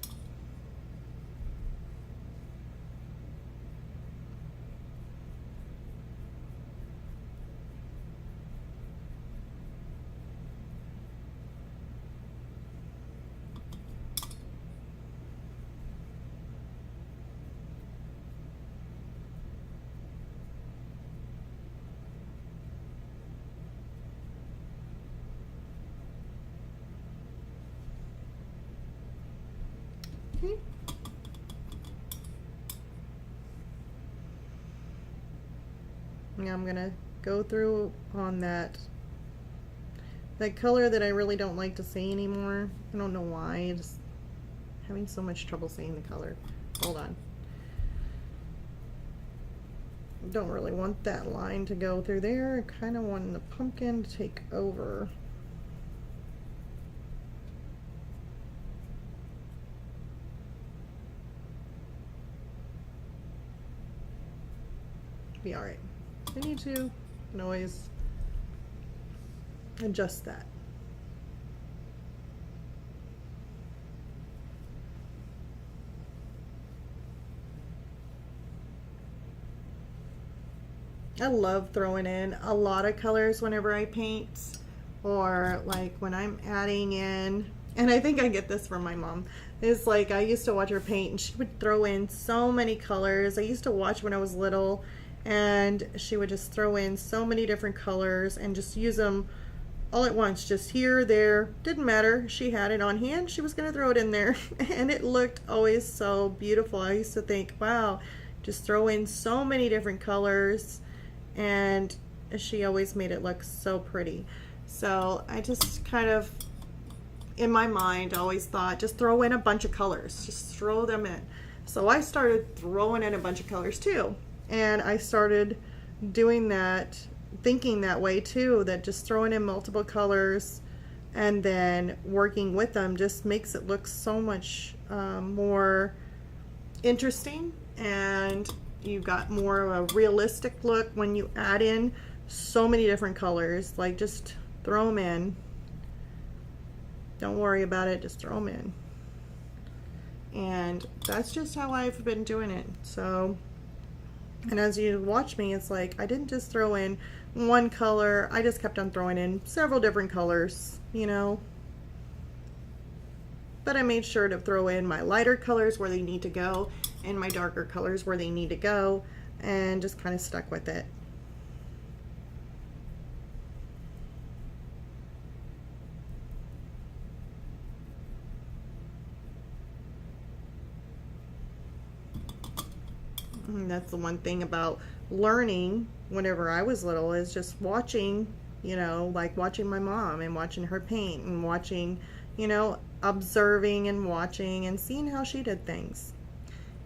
Okay. Now I'm gonna go through on that color that I really don't like to see anymore. I don't know why. I'm just having so much trouble seeing the color. Hold on. Don't really want that line to go through there. I kind of want the pumpkin to take over. Be all right. If I need to, you can always adjust that. I love throwing in a lot of colors whenever I paint, or like when I'm adding in, and I think I get this from my mom. It's like, I used to watch her paint and she would throw in so many colors. I used to watch when I was little, and she would just throw in so many different colors and just use them all at once, just here, there, didn't matter. She had it on hand, she was gonna throw it in there, and it looked always so beautiful. I used to think, wow, just throw in so many different colors, and she always made it look so pretty. So I just kind of, in my mind, always thought, just throw in a bunch of colors, just throw them in. So I started throwing in a bunch of colors too, and I started doing that, thinking that way too, that just throwing in multiple colors and then working with them just makes it look so much more interesting, and you got more of a realistic look when you add in so many different colors. Like, just throw them in, don't worry about it, just throw them in. And that's just how I've been doing it. So, and as you watch me, it's like I didn't just throw in one color, I just kept on throwing in several different colors, you know. But I made sure to throw in my lighter colors where they need to go and my darker colors where they need to go, and just kind of stuck with it. And that's the one thing about learning whenever I was little, is just watching, you know, like watching my mom and watching her paint and watching, you know, observing and watching and seeing how she did things.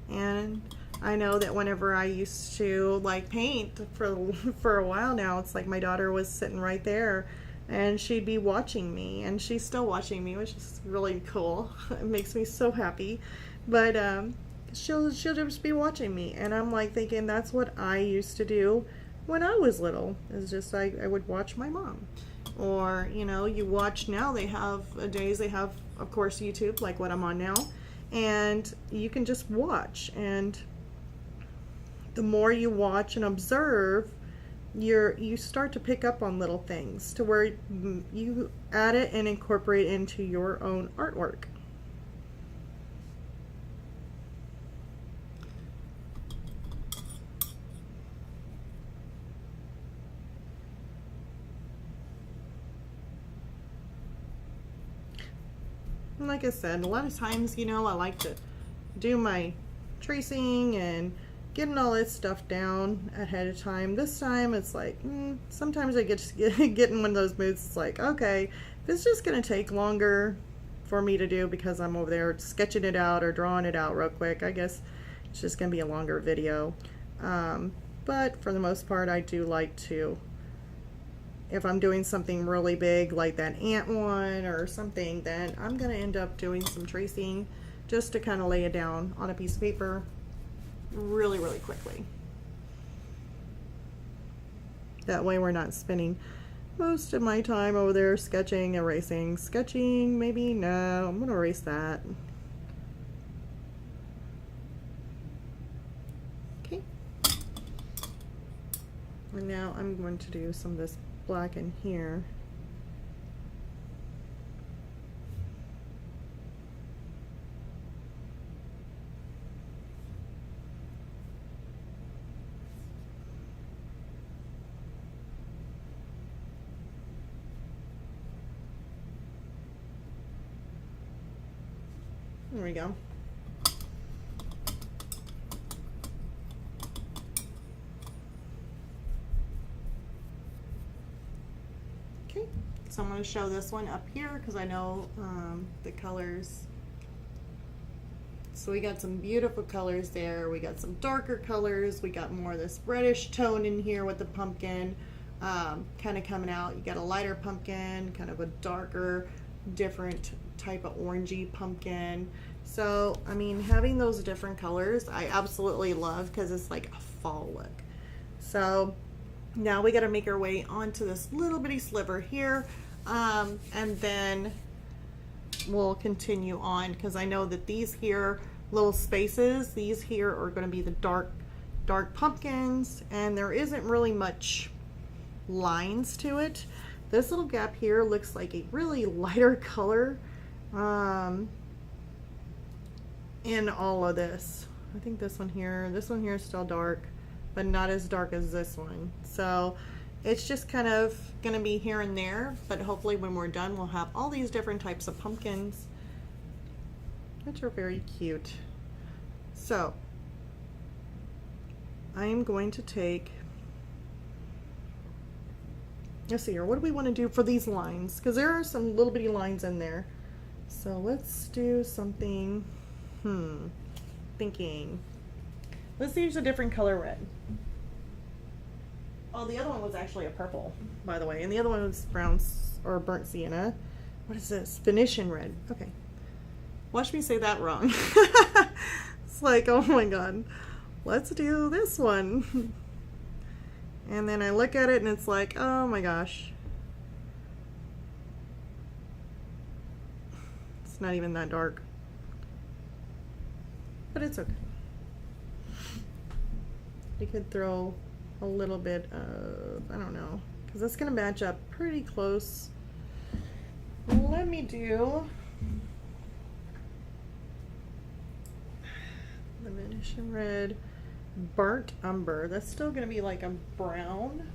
And I know that whenever I used to like paint for a while now, it's like my daughter was sitting right there and she'd be watching me, and she's still watching me, which is really cool. It makes me so happy. But she'll just be watching me, and I'm like thinking that's what I used to do when I was little, is just I would watch my mom. Or, you know, you watch now, they have days, they have of course YouTube, like what I'm on now, and you can just watch, and the more you watch and observe, you start to pick up on little things to where you add it and incorporate it into your own artwork. And like I said, a lot of times, you know, I like to do my tracing and getting all this stuff down ahead of time. This time it's like, sometimes I get in one of those moods. It's like, okay, if it's just going to take longer for me to do because I'm over there sketching it out or drawing it out real quick, I guess it's just going to be a longer video. But for the most part, I do like to, if I'm doing something really big like that ant one or something, then I'm going to end up doing some tracing just to kind of lay it down on a piece of paper really quickly. That way we're not spending most of my time over there sketching, erasing. Sketching, maybe, no, I'm going to erase that. Okay. And now I'm going to do some of this black in here. There we go. Okay, so I'm going to show this one up here because I know the colors. So we got some beautiful colors there. We got some darker colors. We got more of this reddish tone in here with the pumpkin kind of coming out. You got a lighter pumpkin, kind of a darker, different type of orangey pumpkin. So I mean, having those different colors I absolutely love because it's like a fall look. So now we got to make our way onto this little bitty sliver here, and then we'll continue on because I know that these here little spaces, these here are going to be the dark pumpkins, and there isn't really much lines to it. This little gap here looks like a really lighter color in all of this. I think this one here is still dark, but not as dark as this one. So it's just kind of gonna be here and there, but hopefully when we're done we'll have all these different types of pumpkins, which are very cute. So I am going to take, let's see here, what do we want to do for these lines? Because there are some little bitty lines in there. So let's do something, thinking. Let's use a different color red. Oh, the other one was actually a purple, by the way. And the other one was brown or burnt sienna. What is this? Venetian red. Okay. Watch me say that wrong. It's like, oh my God. Let's do this one. And then I look at it and it's like, oh my gosh. It's not even that dark. But it's okay. You could throw a little bit of, I don't know, because that's going to match up pretty close. Let me do the Venetian red, burnt umber. That's still going to be like a brown.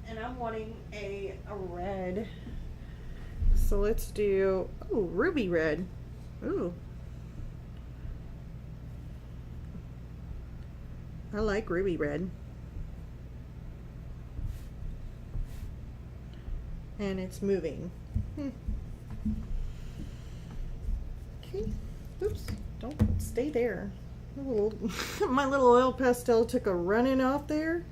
And I'm wanting a red. So let's do, oh, ruby red. Ooh. I like ruby red. And it's moving. Okay. Oops. Don't stay there. My little oil pastel took a running off there.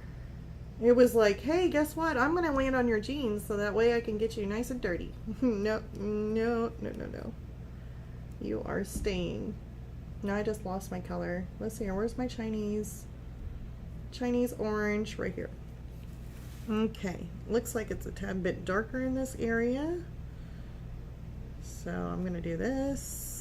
It was like, hey, guess what? I'm going to land on your jeans so that way I can get you nice and dirty. No, no, no, no, no. You are staying. Now I just lost my color. Let's see here. Where's my Chinese orange? Right here. Okay. Looks like it's a tad bit darker in this area. So I'm going to do this.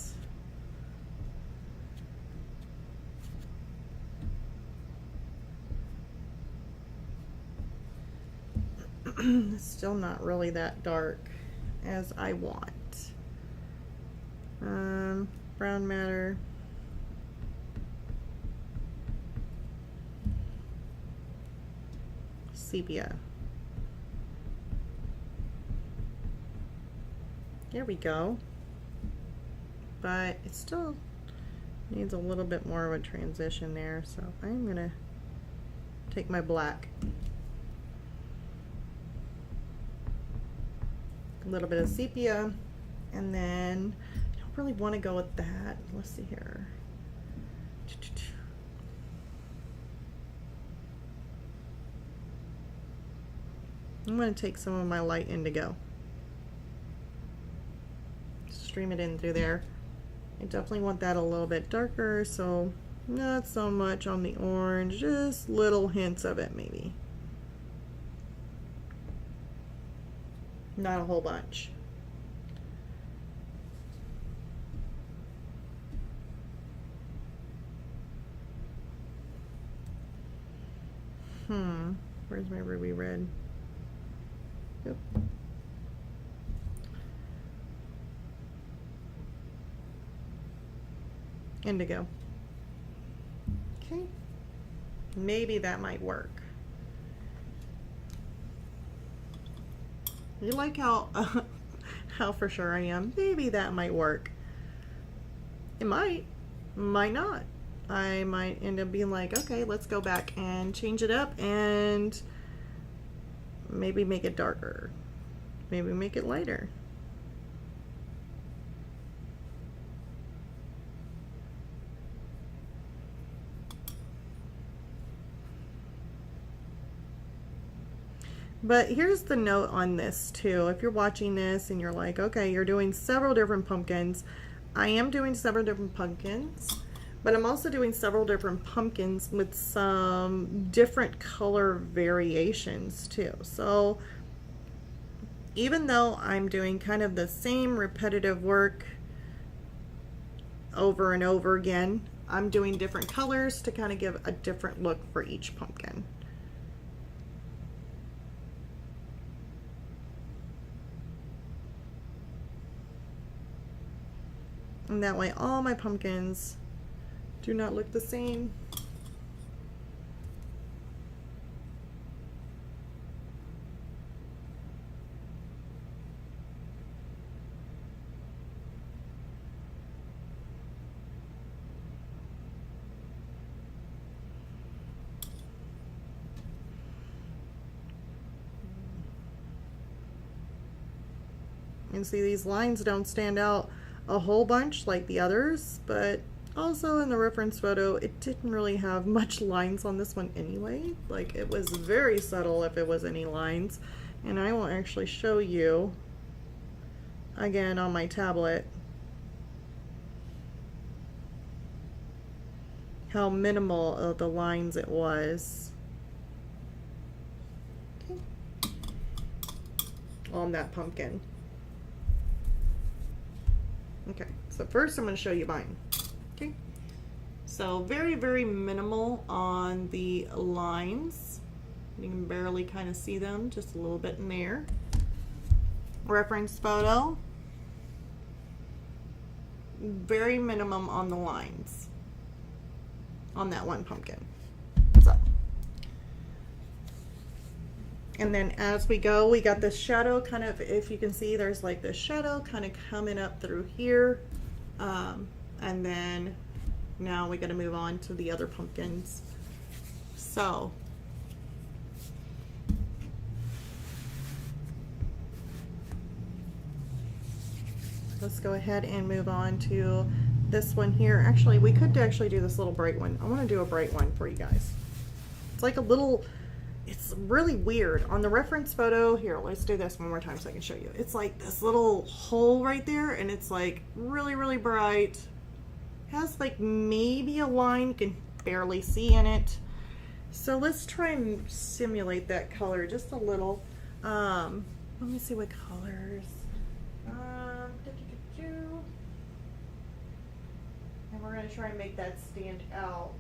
It's still not really that dark as I want. Brown matter. Sepia. There we go. But it still needs a little bit more of a transition there, so I'm gonna take my black. A little bit of sepia, and then I don't really want to go with that. Let's see here. I'm going to take some of my light indigo. Stream it in through there. I definitely want that a little bit darker, so not so much on the orange, just little hints of it maybe. Not a whole bunch. Where's my ruby red? Yep. Indigo. Okay. Maybe that might work. You like how for sure I am? Maybe that might work. It might not. I might end up being like, okay, let's go back and change it up and maybe make it darker. Maybe make it lighter. But here's the note on this too. If you're watching this and you're like, okay, you're doing several different pumpkins. I am doing several different pumpkins, but I'm also doing several different pumpkins with some different color variations too. So even though I'm doing kind of the same repetitive work over and over again, I'm doing different colors to kind of give a different look for each pumpkin. And that way all my pumpkins do not look the same. lines. See, these lines don't stand out a whole bunch like the others, but also in the reference photo, it didn't really have much lines on this one anyway. Like, it was very subtle if it was any lines. And I will actually show you again on my tablet how minimal of the lines it was. Okay. On that pumpkin. Okay, so first I'm going to show you mine. Okay, so very, very minimal on the lines. You can barely kind of see them, just a little bit in there. Reference photo, very minimum on the lines on that one pumpkin. So, and then as we go, we got this shadow kind of, if you can see, there's like this shadow kind of coming up through here. And then now we got to move on to the other pumpkins. So let's go ahead and move on to this one here. Actually, we could actually do this little bright one. I want to do a bright one for you guys. It's like a little, it's really weird. On the reference photo, here, let's do this one more time so I can show you. It's like this little hole right there, and it's like really, really bright. Has like maybe a line you can barely see in it. So let's try and simulate that color just a little. Let me see what colors. And we're going to try and make that stand out.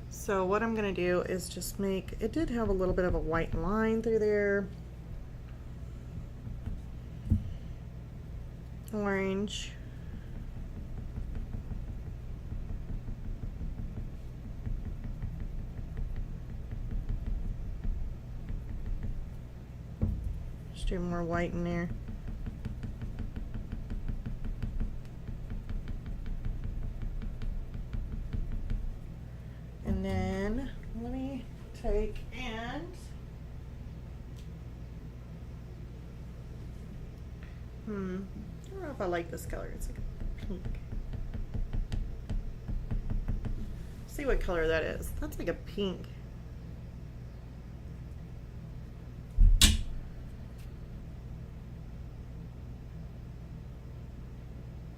So what I'm going to do is just make, it did have a little bit of a white line through there. Orange. Just do more white in there. And then let me take and I don't know if I like this color. It's like a pink. See what color that is. That's like a pink.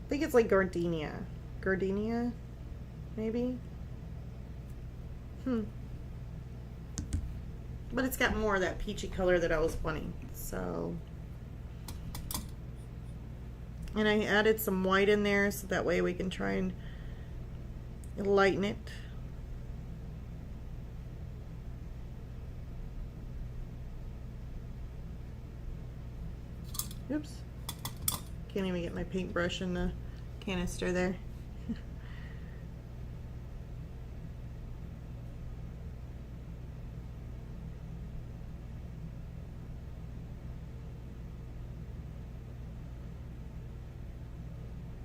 I think it's like gardenia. Gardenia, maybe? But it's got more of that peachy color that I was wanting. So, and I added some white in there so that way we can try and lighten it. Oops. Can't even get my paintbrush in the canister there.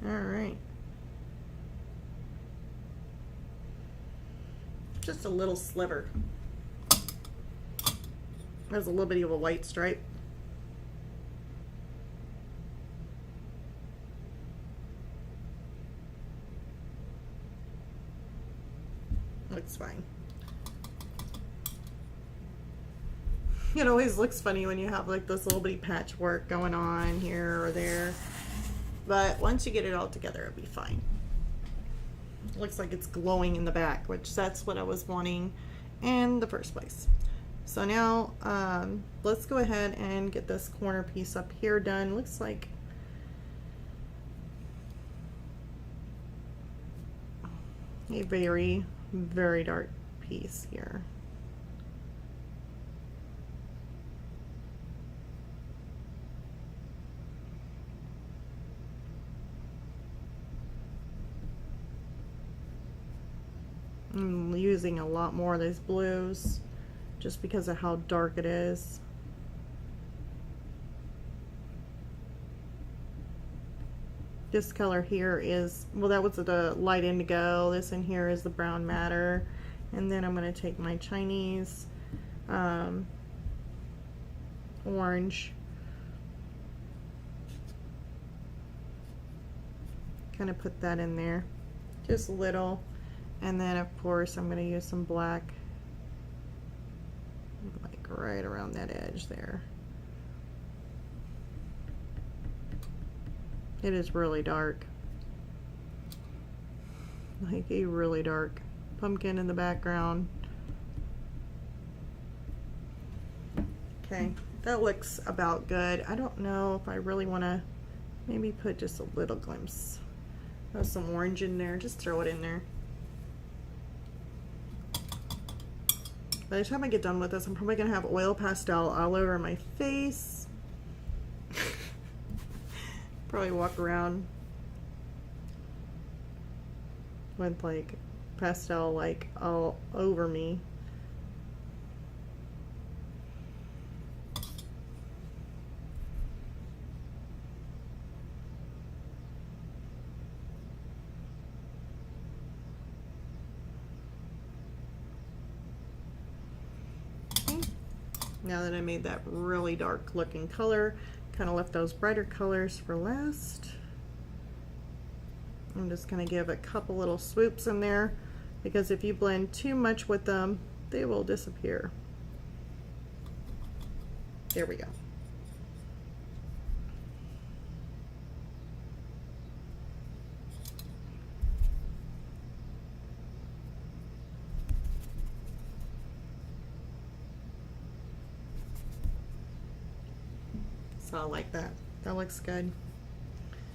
Alright. Just a little sliver. There's a little bit of a white stripe. Looks fine. It always looks funny when you have like this little bitty patchwork going on here or there. But once you get it all together, it'll be fine. It looks like it's glowing in the back, which that's what I was wanting in the first place. So now let's go ahead and get this corner piece up here done. Looks like a very, very dark piece here. I'm using a lot more of these blues just because of how dark it is. This color here is, well, that was the light indigo. This in here is the brown madder. And then I'm going to take my Chinese orange, kind of put that in there, just a little. And then of course I'm going to use some black, like right around that edge there. It is really dark, like a really dark pumpkin in the background. Okay, that looks about good. I don't know if I really want to maybe put just a little glimpse of some orange in there. Just throw it in there. By the time I get done with this, I'm probably gonna have oil pastel all over my face. Probably walk around with like pastel like all over me. Okay. Now that I made that really dark looking color, kind of left those brighter colors for last. I'm just going to give a couple little swoops in there, because if you blend too much with them, they will disappear. There we go. So I like that. That looks good.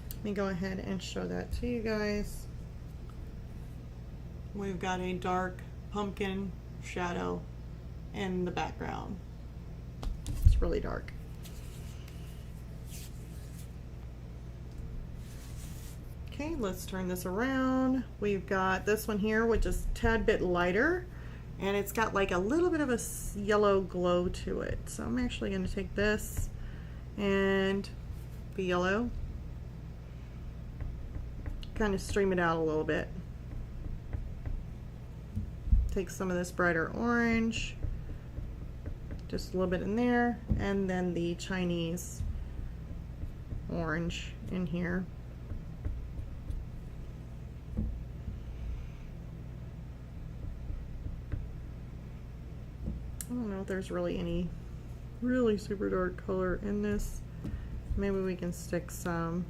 Let me go ahead and show that to you guys. We've got a dark pumpkin shadow in the background. It's really dark. Okay, let's turn this around. We've got this one here, which is a tad bit lighter, and it's got like a little bit of a yellow glow to it. So I'm actually going to take this and the yellow, kind of stream it out a little bit. Take some of this brighter orange, just a little bit in there, and then the Chinese orange in here. I don't know if there's really any really super dark color in this. Maybe we can stick some.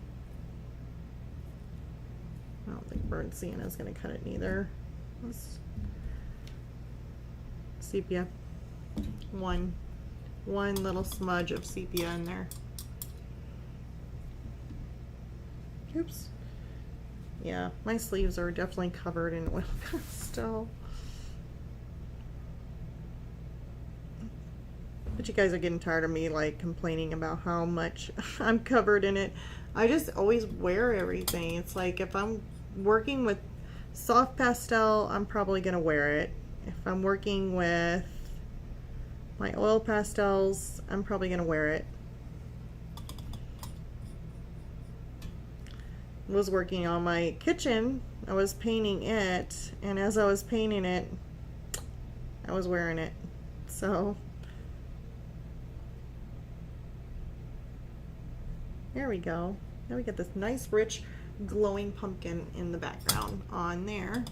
I don't think burnt sienna is going to cut it neither. Let's sepia. One little smudge of sepia in there. Oops. Yeah, my sleeves are definitely covered in oil pastel. But you guys are getting tired of me like complaining about how much I'm covered in it. I just always wear everything. It's like if I'm working with soft pastel, I'm probably gonna wear it. If I'm working with my oil pastels, I'm probably gonna wear it. I was working on my kitchen. I was painting it, and as I was painting it, I was wearing it. So there we go. Now we get this nice, rich, glowing pumpkin in the background on there.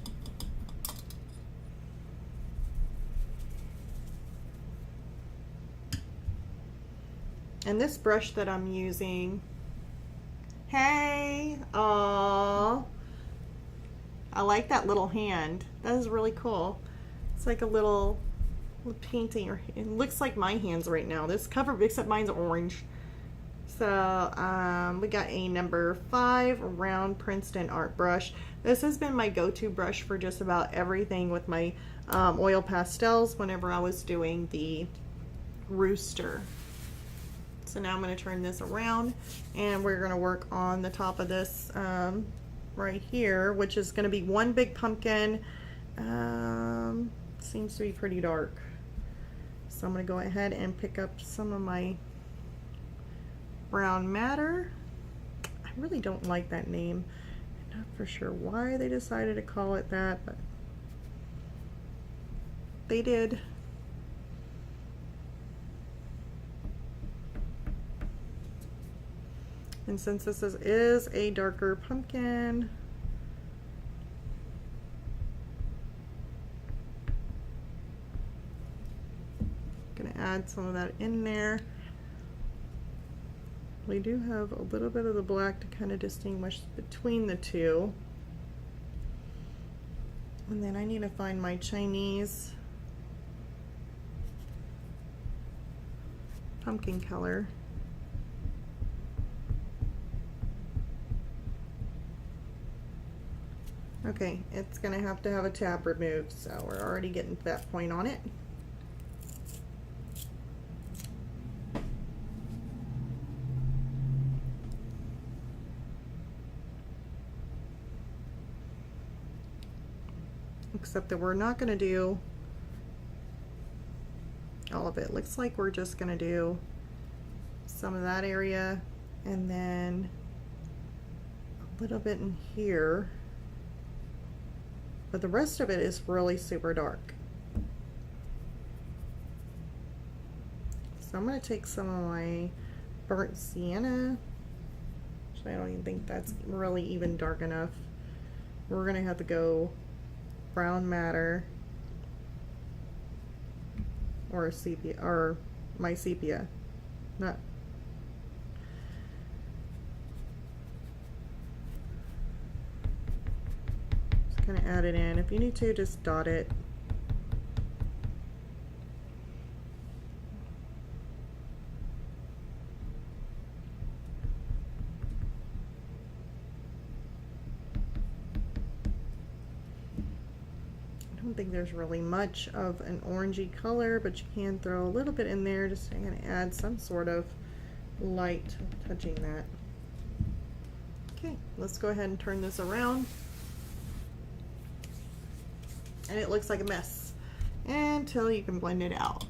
And this brush that I'm using, hey, aww, I like that little hand. That is really cool. It's like a little painting, or it looks like my hands right now. This cover, except mine's orange. So we got a number 5 round Princeton art brush. This has been my go-to brush for just about everything with my oil pastels whenever I was doing the rooster. So now I'm going to turn this around, and we're going to work on the top of this right here, which is going to be one big pumpkin. Seems to be pretty dark. So I'm going to go ahead and pick up some of my brown matter. I really don't like that name. I'm not for sure why they decided to call it that, but they did. And since this is a darker pumpkin, I'm gonna add some of that in there. We do have a little bit of the black to kind of distinguish between the two. And then I need to find my Chinese pumpkin color. Okay, it's gonna have to have a tab removed, so we're already getting to that point on it. Except that we're not gonna do all of it. Looks like we're just gonna do some of that area and then a little bit in here. But the rest of it is really super dark. So I'm going to take some of my burnt sienna, which I don't even think that's really even dark enough. We're going to have to go brown madder or sepia, or my sepia. Not. Kind of add it in. If you need to, just dot it. I don't think there's really much of an orangey color, but you can throw a little bit in there just to kind of add some sort of light touching that. Okay, let's go ahead and turn this around. And it looks like a mess until you can blend it out.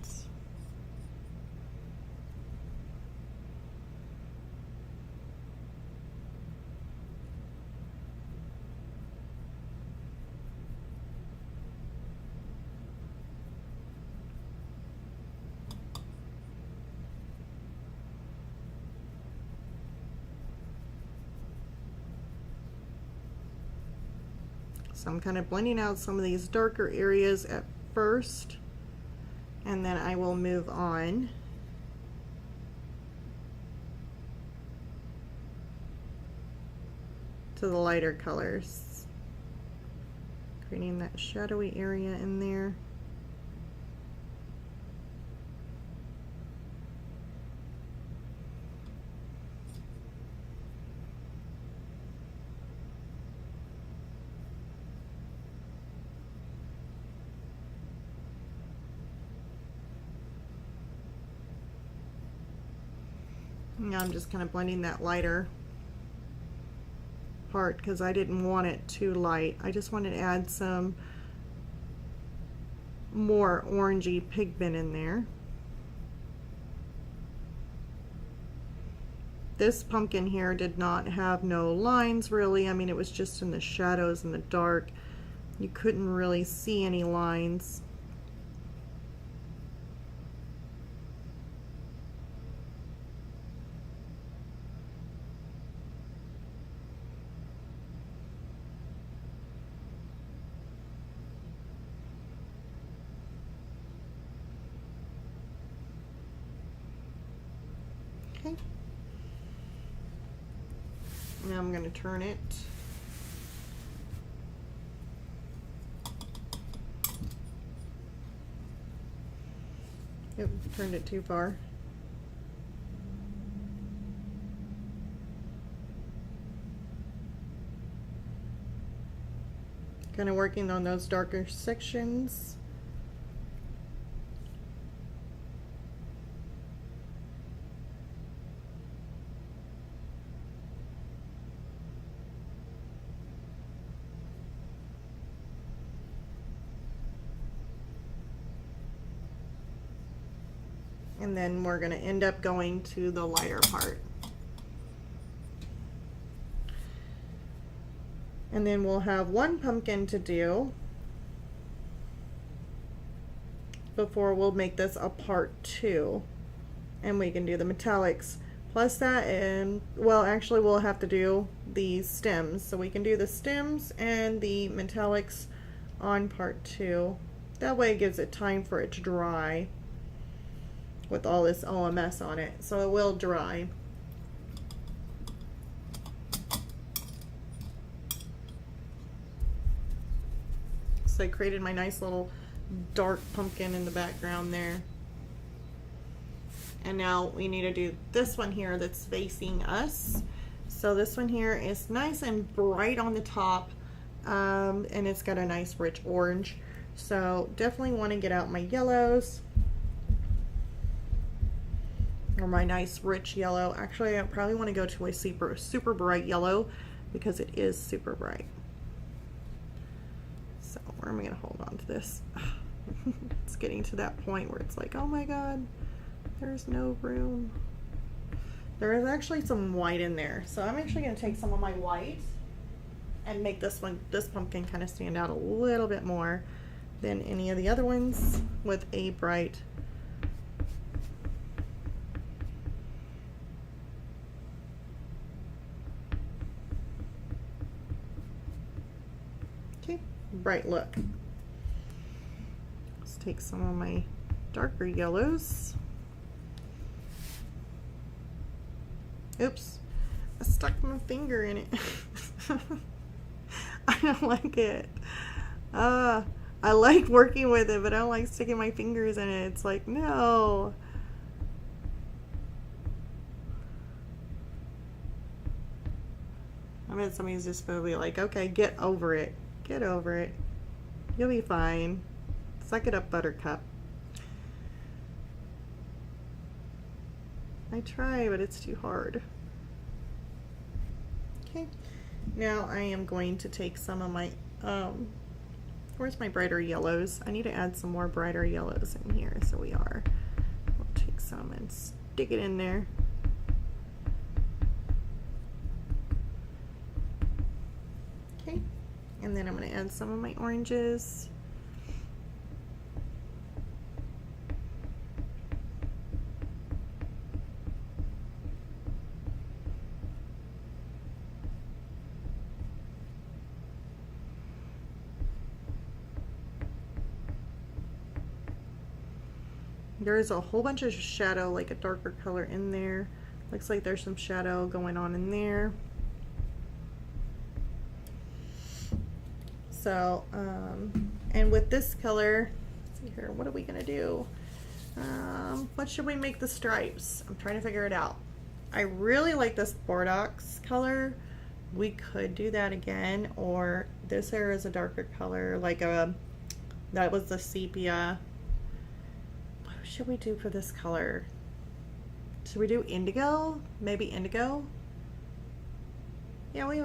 So I'm kind of blending out some of these darker areas at first, and then I will move on to the lighter colors, creating that shadowy area in there. Now I'm just kind of blending that lighter part because I didn't want it too light. I just wanted to add some more orangey pigment in there. This pumpkin here did not have no lines really. I mean, it was just in the shadows and the dark. You couldn't really see any lines. Okay. Now I'm going to turn it. Yep, turned it too far. Kind of working on those darker sections. And then we're going to end up going to the lighter part. And then we'll have one pumpkin to do. before we'll make this a part 2, and we can do the metallics plus that. And well, actually we'll have to do the stems, so we can do the stems and the metallics on part 2. That way it gives it time for it to dry with all this OMS on it, so it will dry. So I created my nice little dark pumpkin in the background there. And now we need to do this one here that's facing us. So this one here is nice and bright on the top, and it's got a nice rich orange. So definitely want to get out my yellows, or my nice rich yellow. Actually, I probably want to go to a super bright yellow because it is super bright. So where am I going to hold on to this? It's getting to that point where it's like, oh my god, there's no room. There is actually some white in there, so I'm actually going to take some of my white and make this pumpkin kind of stand out a little bit more than any of the other ones with a bright bright look. Let's take some of my darker yellows. Oops, I stuck my finger in it. I don't like it. I like working with it, but I don't like sticking my fingers in it. It's like, no. I bet somebody's just gonna be like, okay, get over it. Get over it. You'll be fine. Suck it up, Buttercup. I try, but it's too hard. Okay. Now I am going to take some of my, where's my brighter yellows? I need to add some more brighter yellows in here, so we'll take some and stick it in there. Okay. And then I'm going to add some of my oranges. There's a whole bunch of shadow, like a darker color in there. Looks like there's some shadow going on in there. So, and with this color, let's see here, what are we gonna do? What should we make the stripes? I'm trying to figure it out. I really like this Bordeaux color. We could do that again, or this here is a darker color, like that was the sepia. What should we do for this color? Should we do indigo? Maybe indigo? Yeah, we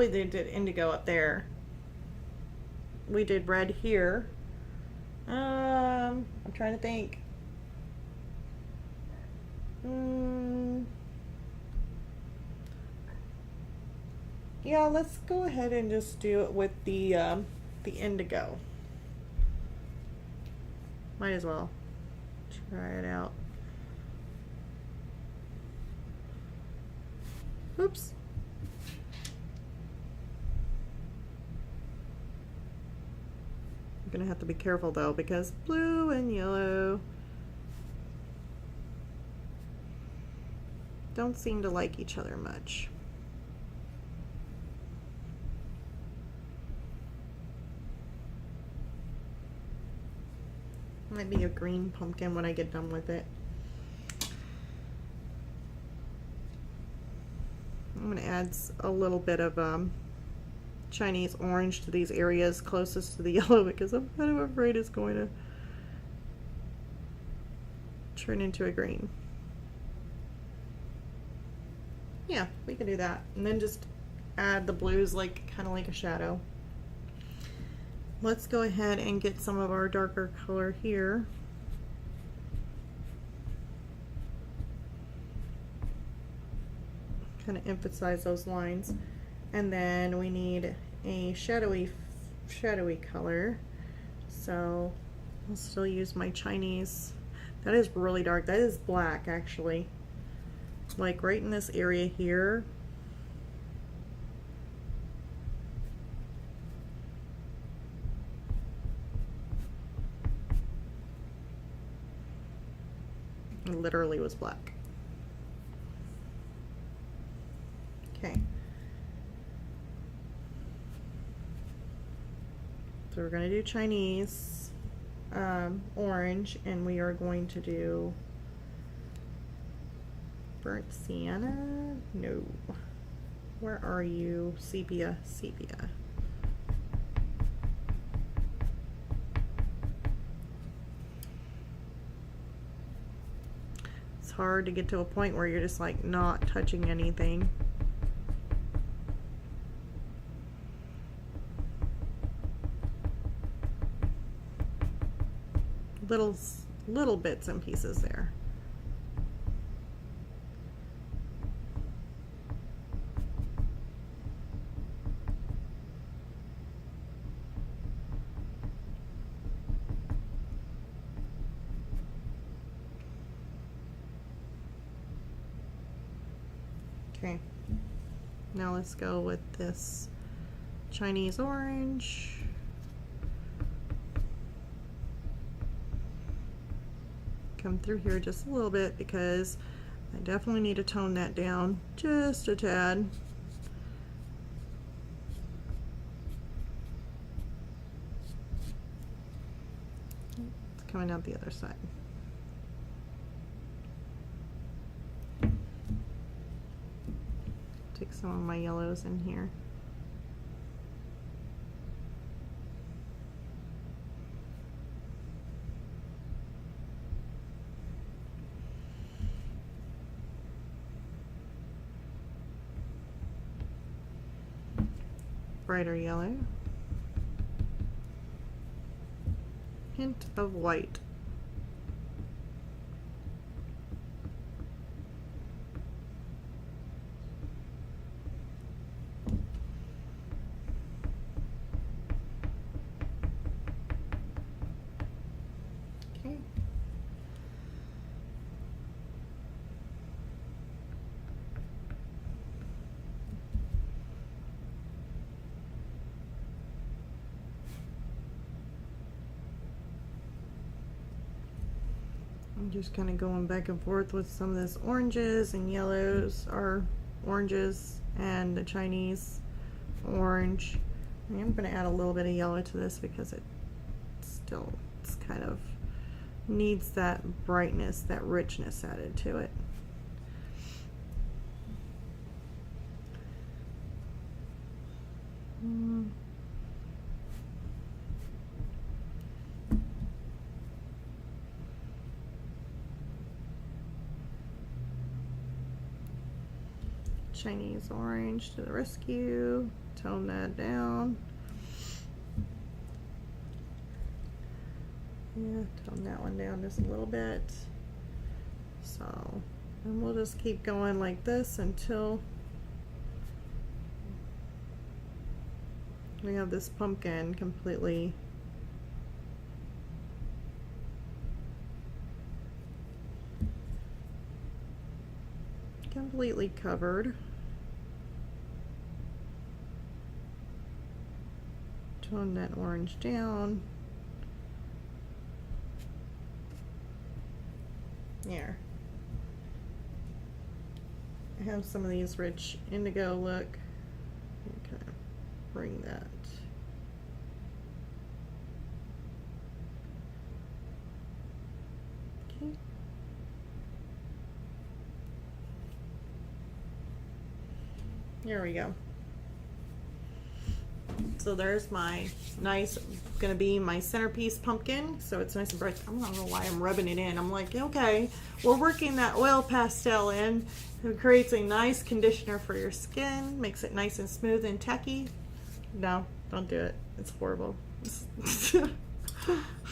did indigo up there. We did red here. I'm trying to think. Yeah, let's go ahead and just do it with the indigo. Might as well try it out. Oops. I'm gonna have to be careful though, because blue and yellow don't seem to like each other much. Might be a green pumpkin when I get done with it. I'm gonna add a little bit of Chinese orange to these areas closest to the yellow, because I'm kind of afraid it's going to turn into a green. Yeah, we can do that. And then just add the blues, like kind of like a shadow. Let's go ahead and get some of our darker color here. Kind of emphasize those lines. And then we need a shadowy color. So I'll still use my Chinese. That is really dark. That is black, actually. Like right in this area here. It literally was black. Okay. So we're going to do Chinese orange, and we are going to do burnt sienna. No. Where are you? Sepia, sepia. It's hard to get to a point where you're just like not touching anything. Little bits and pieces there. Okay, now let's go with this Chinese orange. Come through here just a little bit because I definitely need to tone that down just a tad. It's coming out the other side. Take some of my yellows in here. Brighter yellow. Hint of white. Okay. I'm just kind of going back and forth with some of this oranges and yellows, or oranges and the Chinese orange. I'm going to add a little bit of yellow to this because it's kind of needs that brightness, that richness added to it. Chinese orange to the rescue. Tone that down. Yeah, tone that one down just a little bit. So, and we'll just keep going like this until we have this pumpkin completely covered. Tone that orange down. There. I have some of these rich indigo look. Okay, bring that. Okay. There we go. So there's my nice, gonna be my centerpiece pumpkin. So it's nice and bright. I don't know why I'm rubbing it in. I'm like, okay, we're working that oil pastel in. It creates a nice conditioner for your skin, makes it nice and smooth and tacky. No, don't do it. It's horrible. I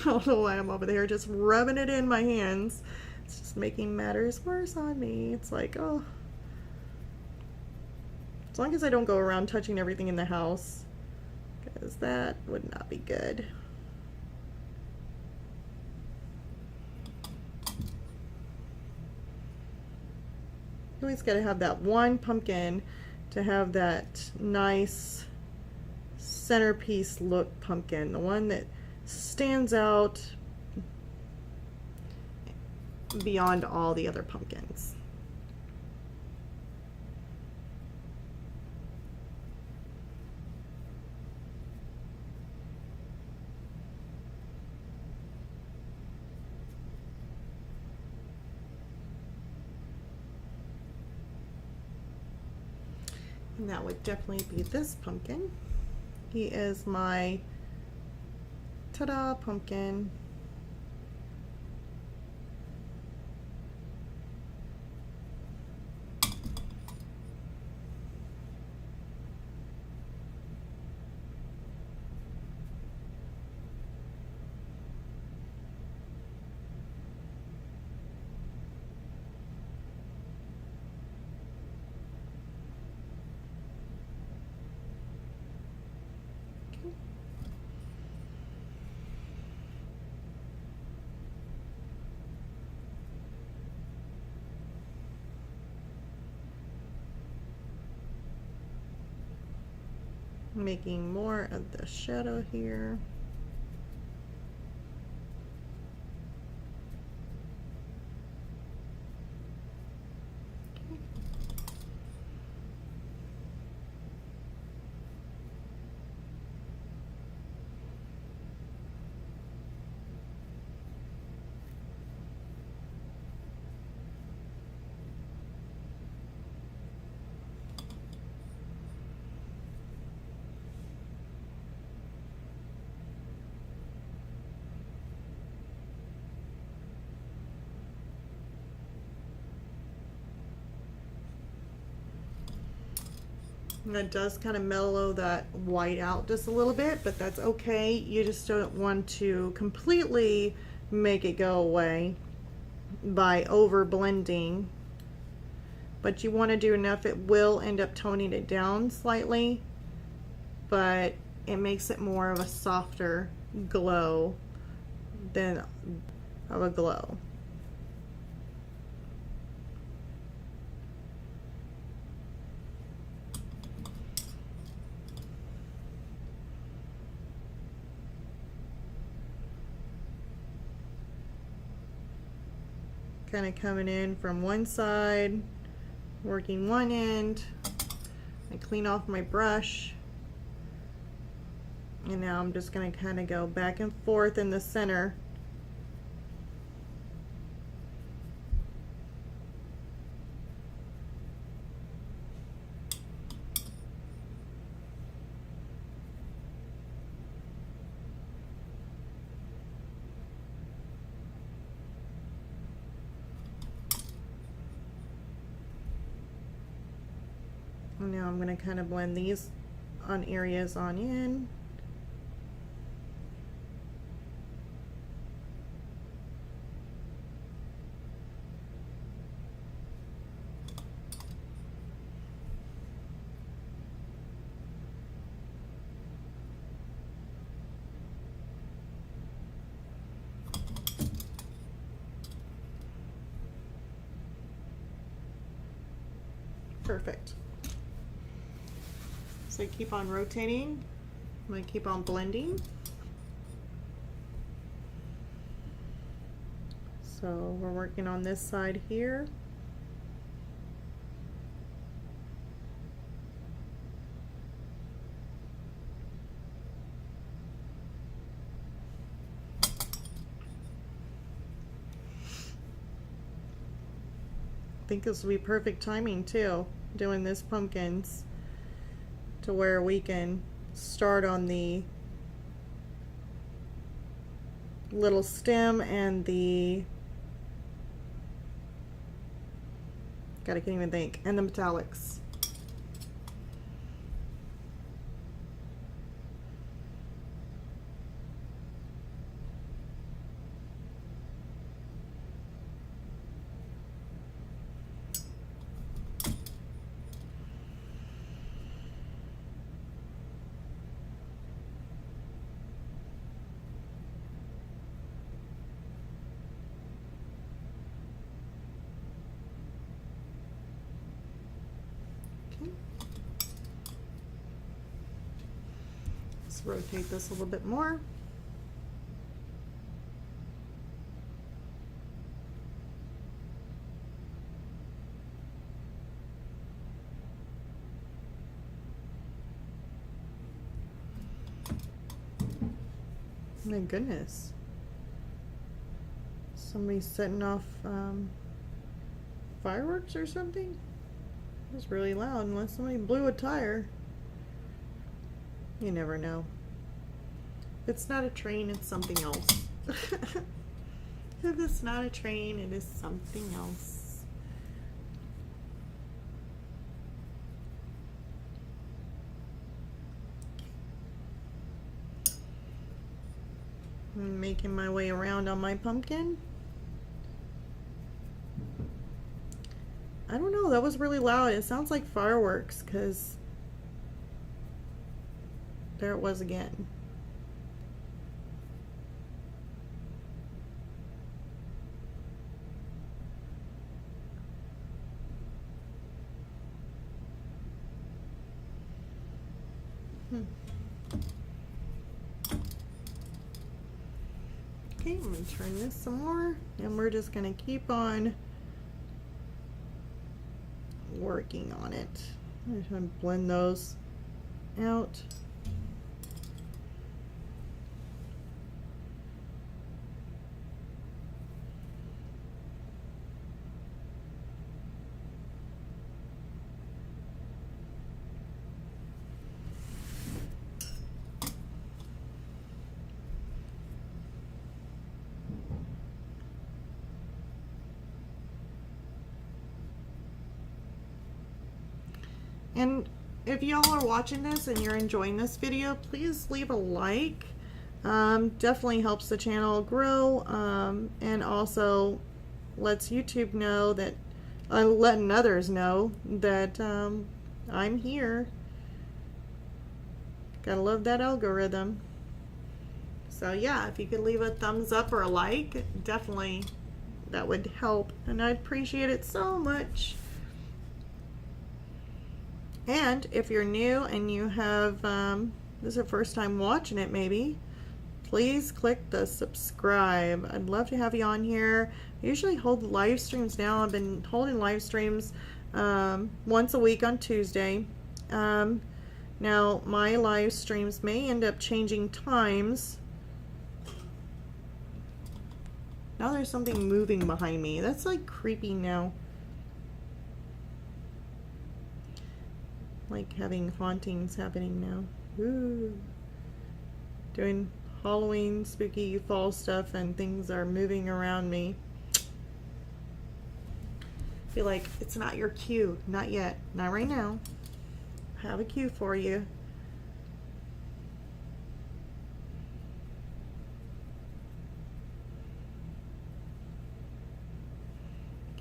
don't know why I'm over there just rubbing it in my hands. It's just making matters worse on me. It's like, oh. As long as I don't go around touching everything in the house, because that would not be good. always got to have that one pumpkin to have that nice centerpiece look pumpkin, the one that stands out beyond all the other pumpkins. And that would definitely be this pumpkin. He is my ta-da pumpkin. Making more of the shadow here. And that does kind of mellow that white out just a little bit, but that's okay. You just don't want to completely make it go away by over blending, but you want to do enough. It will end up toning it down slightly, but it makes it more of a softer glow than of a glow. Kind of coming in from one side, working one end. I clean off my brush, and now I'm just going to kind of go back and forth in the center. Now I'm going to kind of blend these on areas on in. Perfect. So I keep on rotating. I'm going to keep on blending. So we're working on this side here. I think this will be perfect timing too, doing this pumpkins, to where we can start on the little stem and the, I can't even think, and the metallics. Let's rotate this a little bit more. My goodness. Somebody's setting off fireworks or something? It was really loud unless somebody blew a tire. You never know. If it's not a train, it's something else. If it's not a train, it is something else. I'm making my way around on my pumpkin. I don't know, that was really loud. It sounds like fireworks because there it was again. Okay, I'm going to turn this some more, and we're just going to keep on working on it. I'm just going to blend those out. And if y'all are watching this and you're enjoying this video, please leave a like. Definitely helps the channel grow, and also lets YouTube know that, letting others know that I'm here. Gotta love that algorithm. So yeah, if you could leave a thumbs up or a like, definitely that would help, and I'd appreciate it so much. And if you're new and you have, this is your first time watching it maybe, please click the subscribe. I'd love to have you on here. I usually hold live streams now. I've been holding live streams once a week on Tuesday. Now my live streams may end up changing times. Now there's something moving behind me. That's like creepy now. Like having hauntings happening now. Ooh. Doing Halloween spooky fall stuff and things are moving around me. Feel like it's not your cue. Not yet. Not right now. I have a cue for you.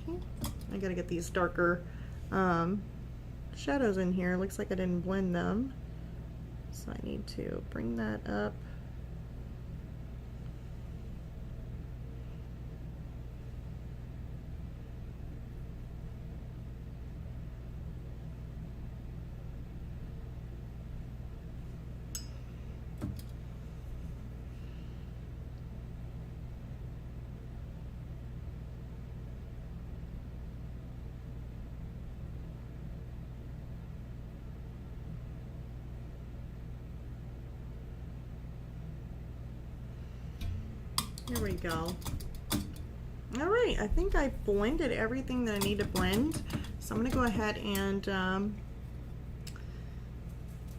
Okay. I gotta get these darker shadows in here. Looks like I didn't blend them, so I need to bring that up. There we go. All right, I think I blended everything that I need to blend. So I'm gonna go ahead and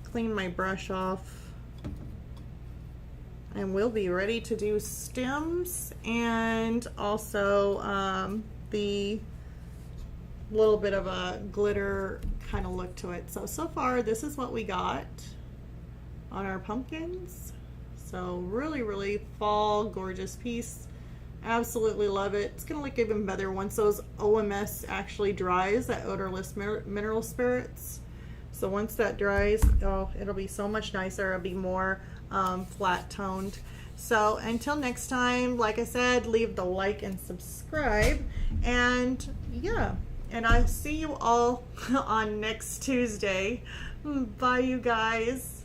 clean my brush off. And we'll be ready to do stems and also the little bit of a glitter kind of look to it. So far this is what we got on our pumpkins. So really fall, gorgeous piece. Absolutely love it. It's gonna look even better once those OMS actually dries, that odorless mineral spirits. So once that dries, oh, it'll be so much nicer. It'll be more flat toned. So until next time, like I said, leave the like and subscribe. And yeah, And I'll see you all on next Tuesday. Bye, you guys.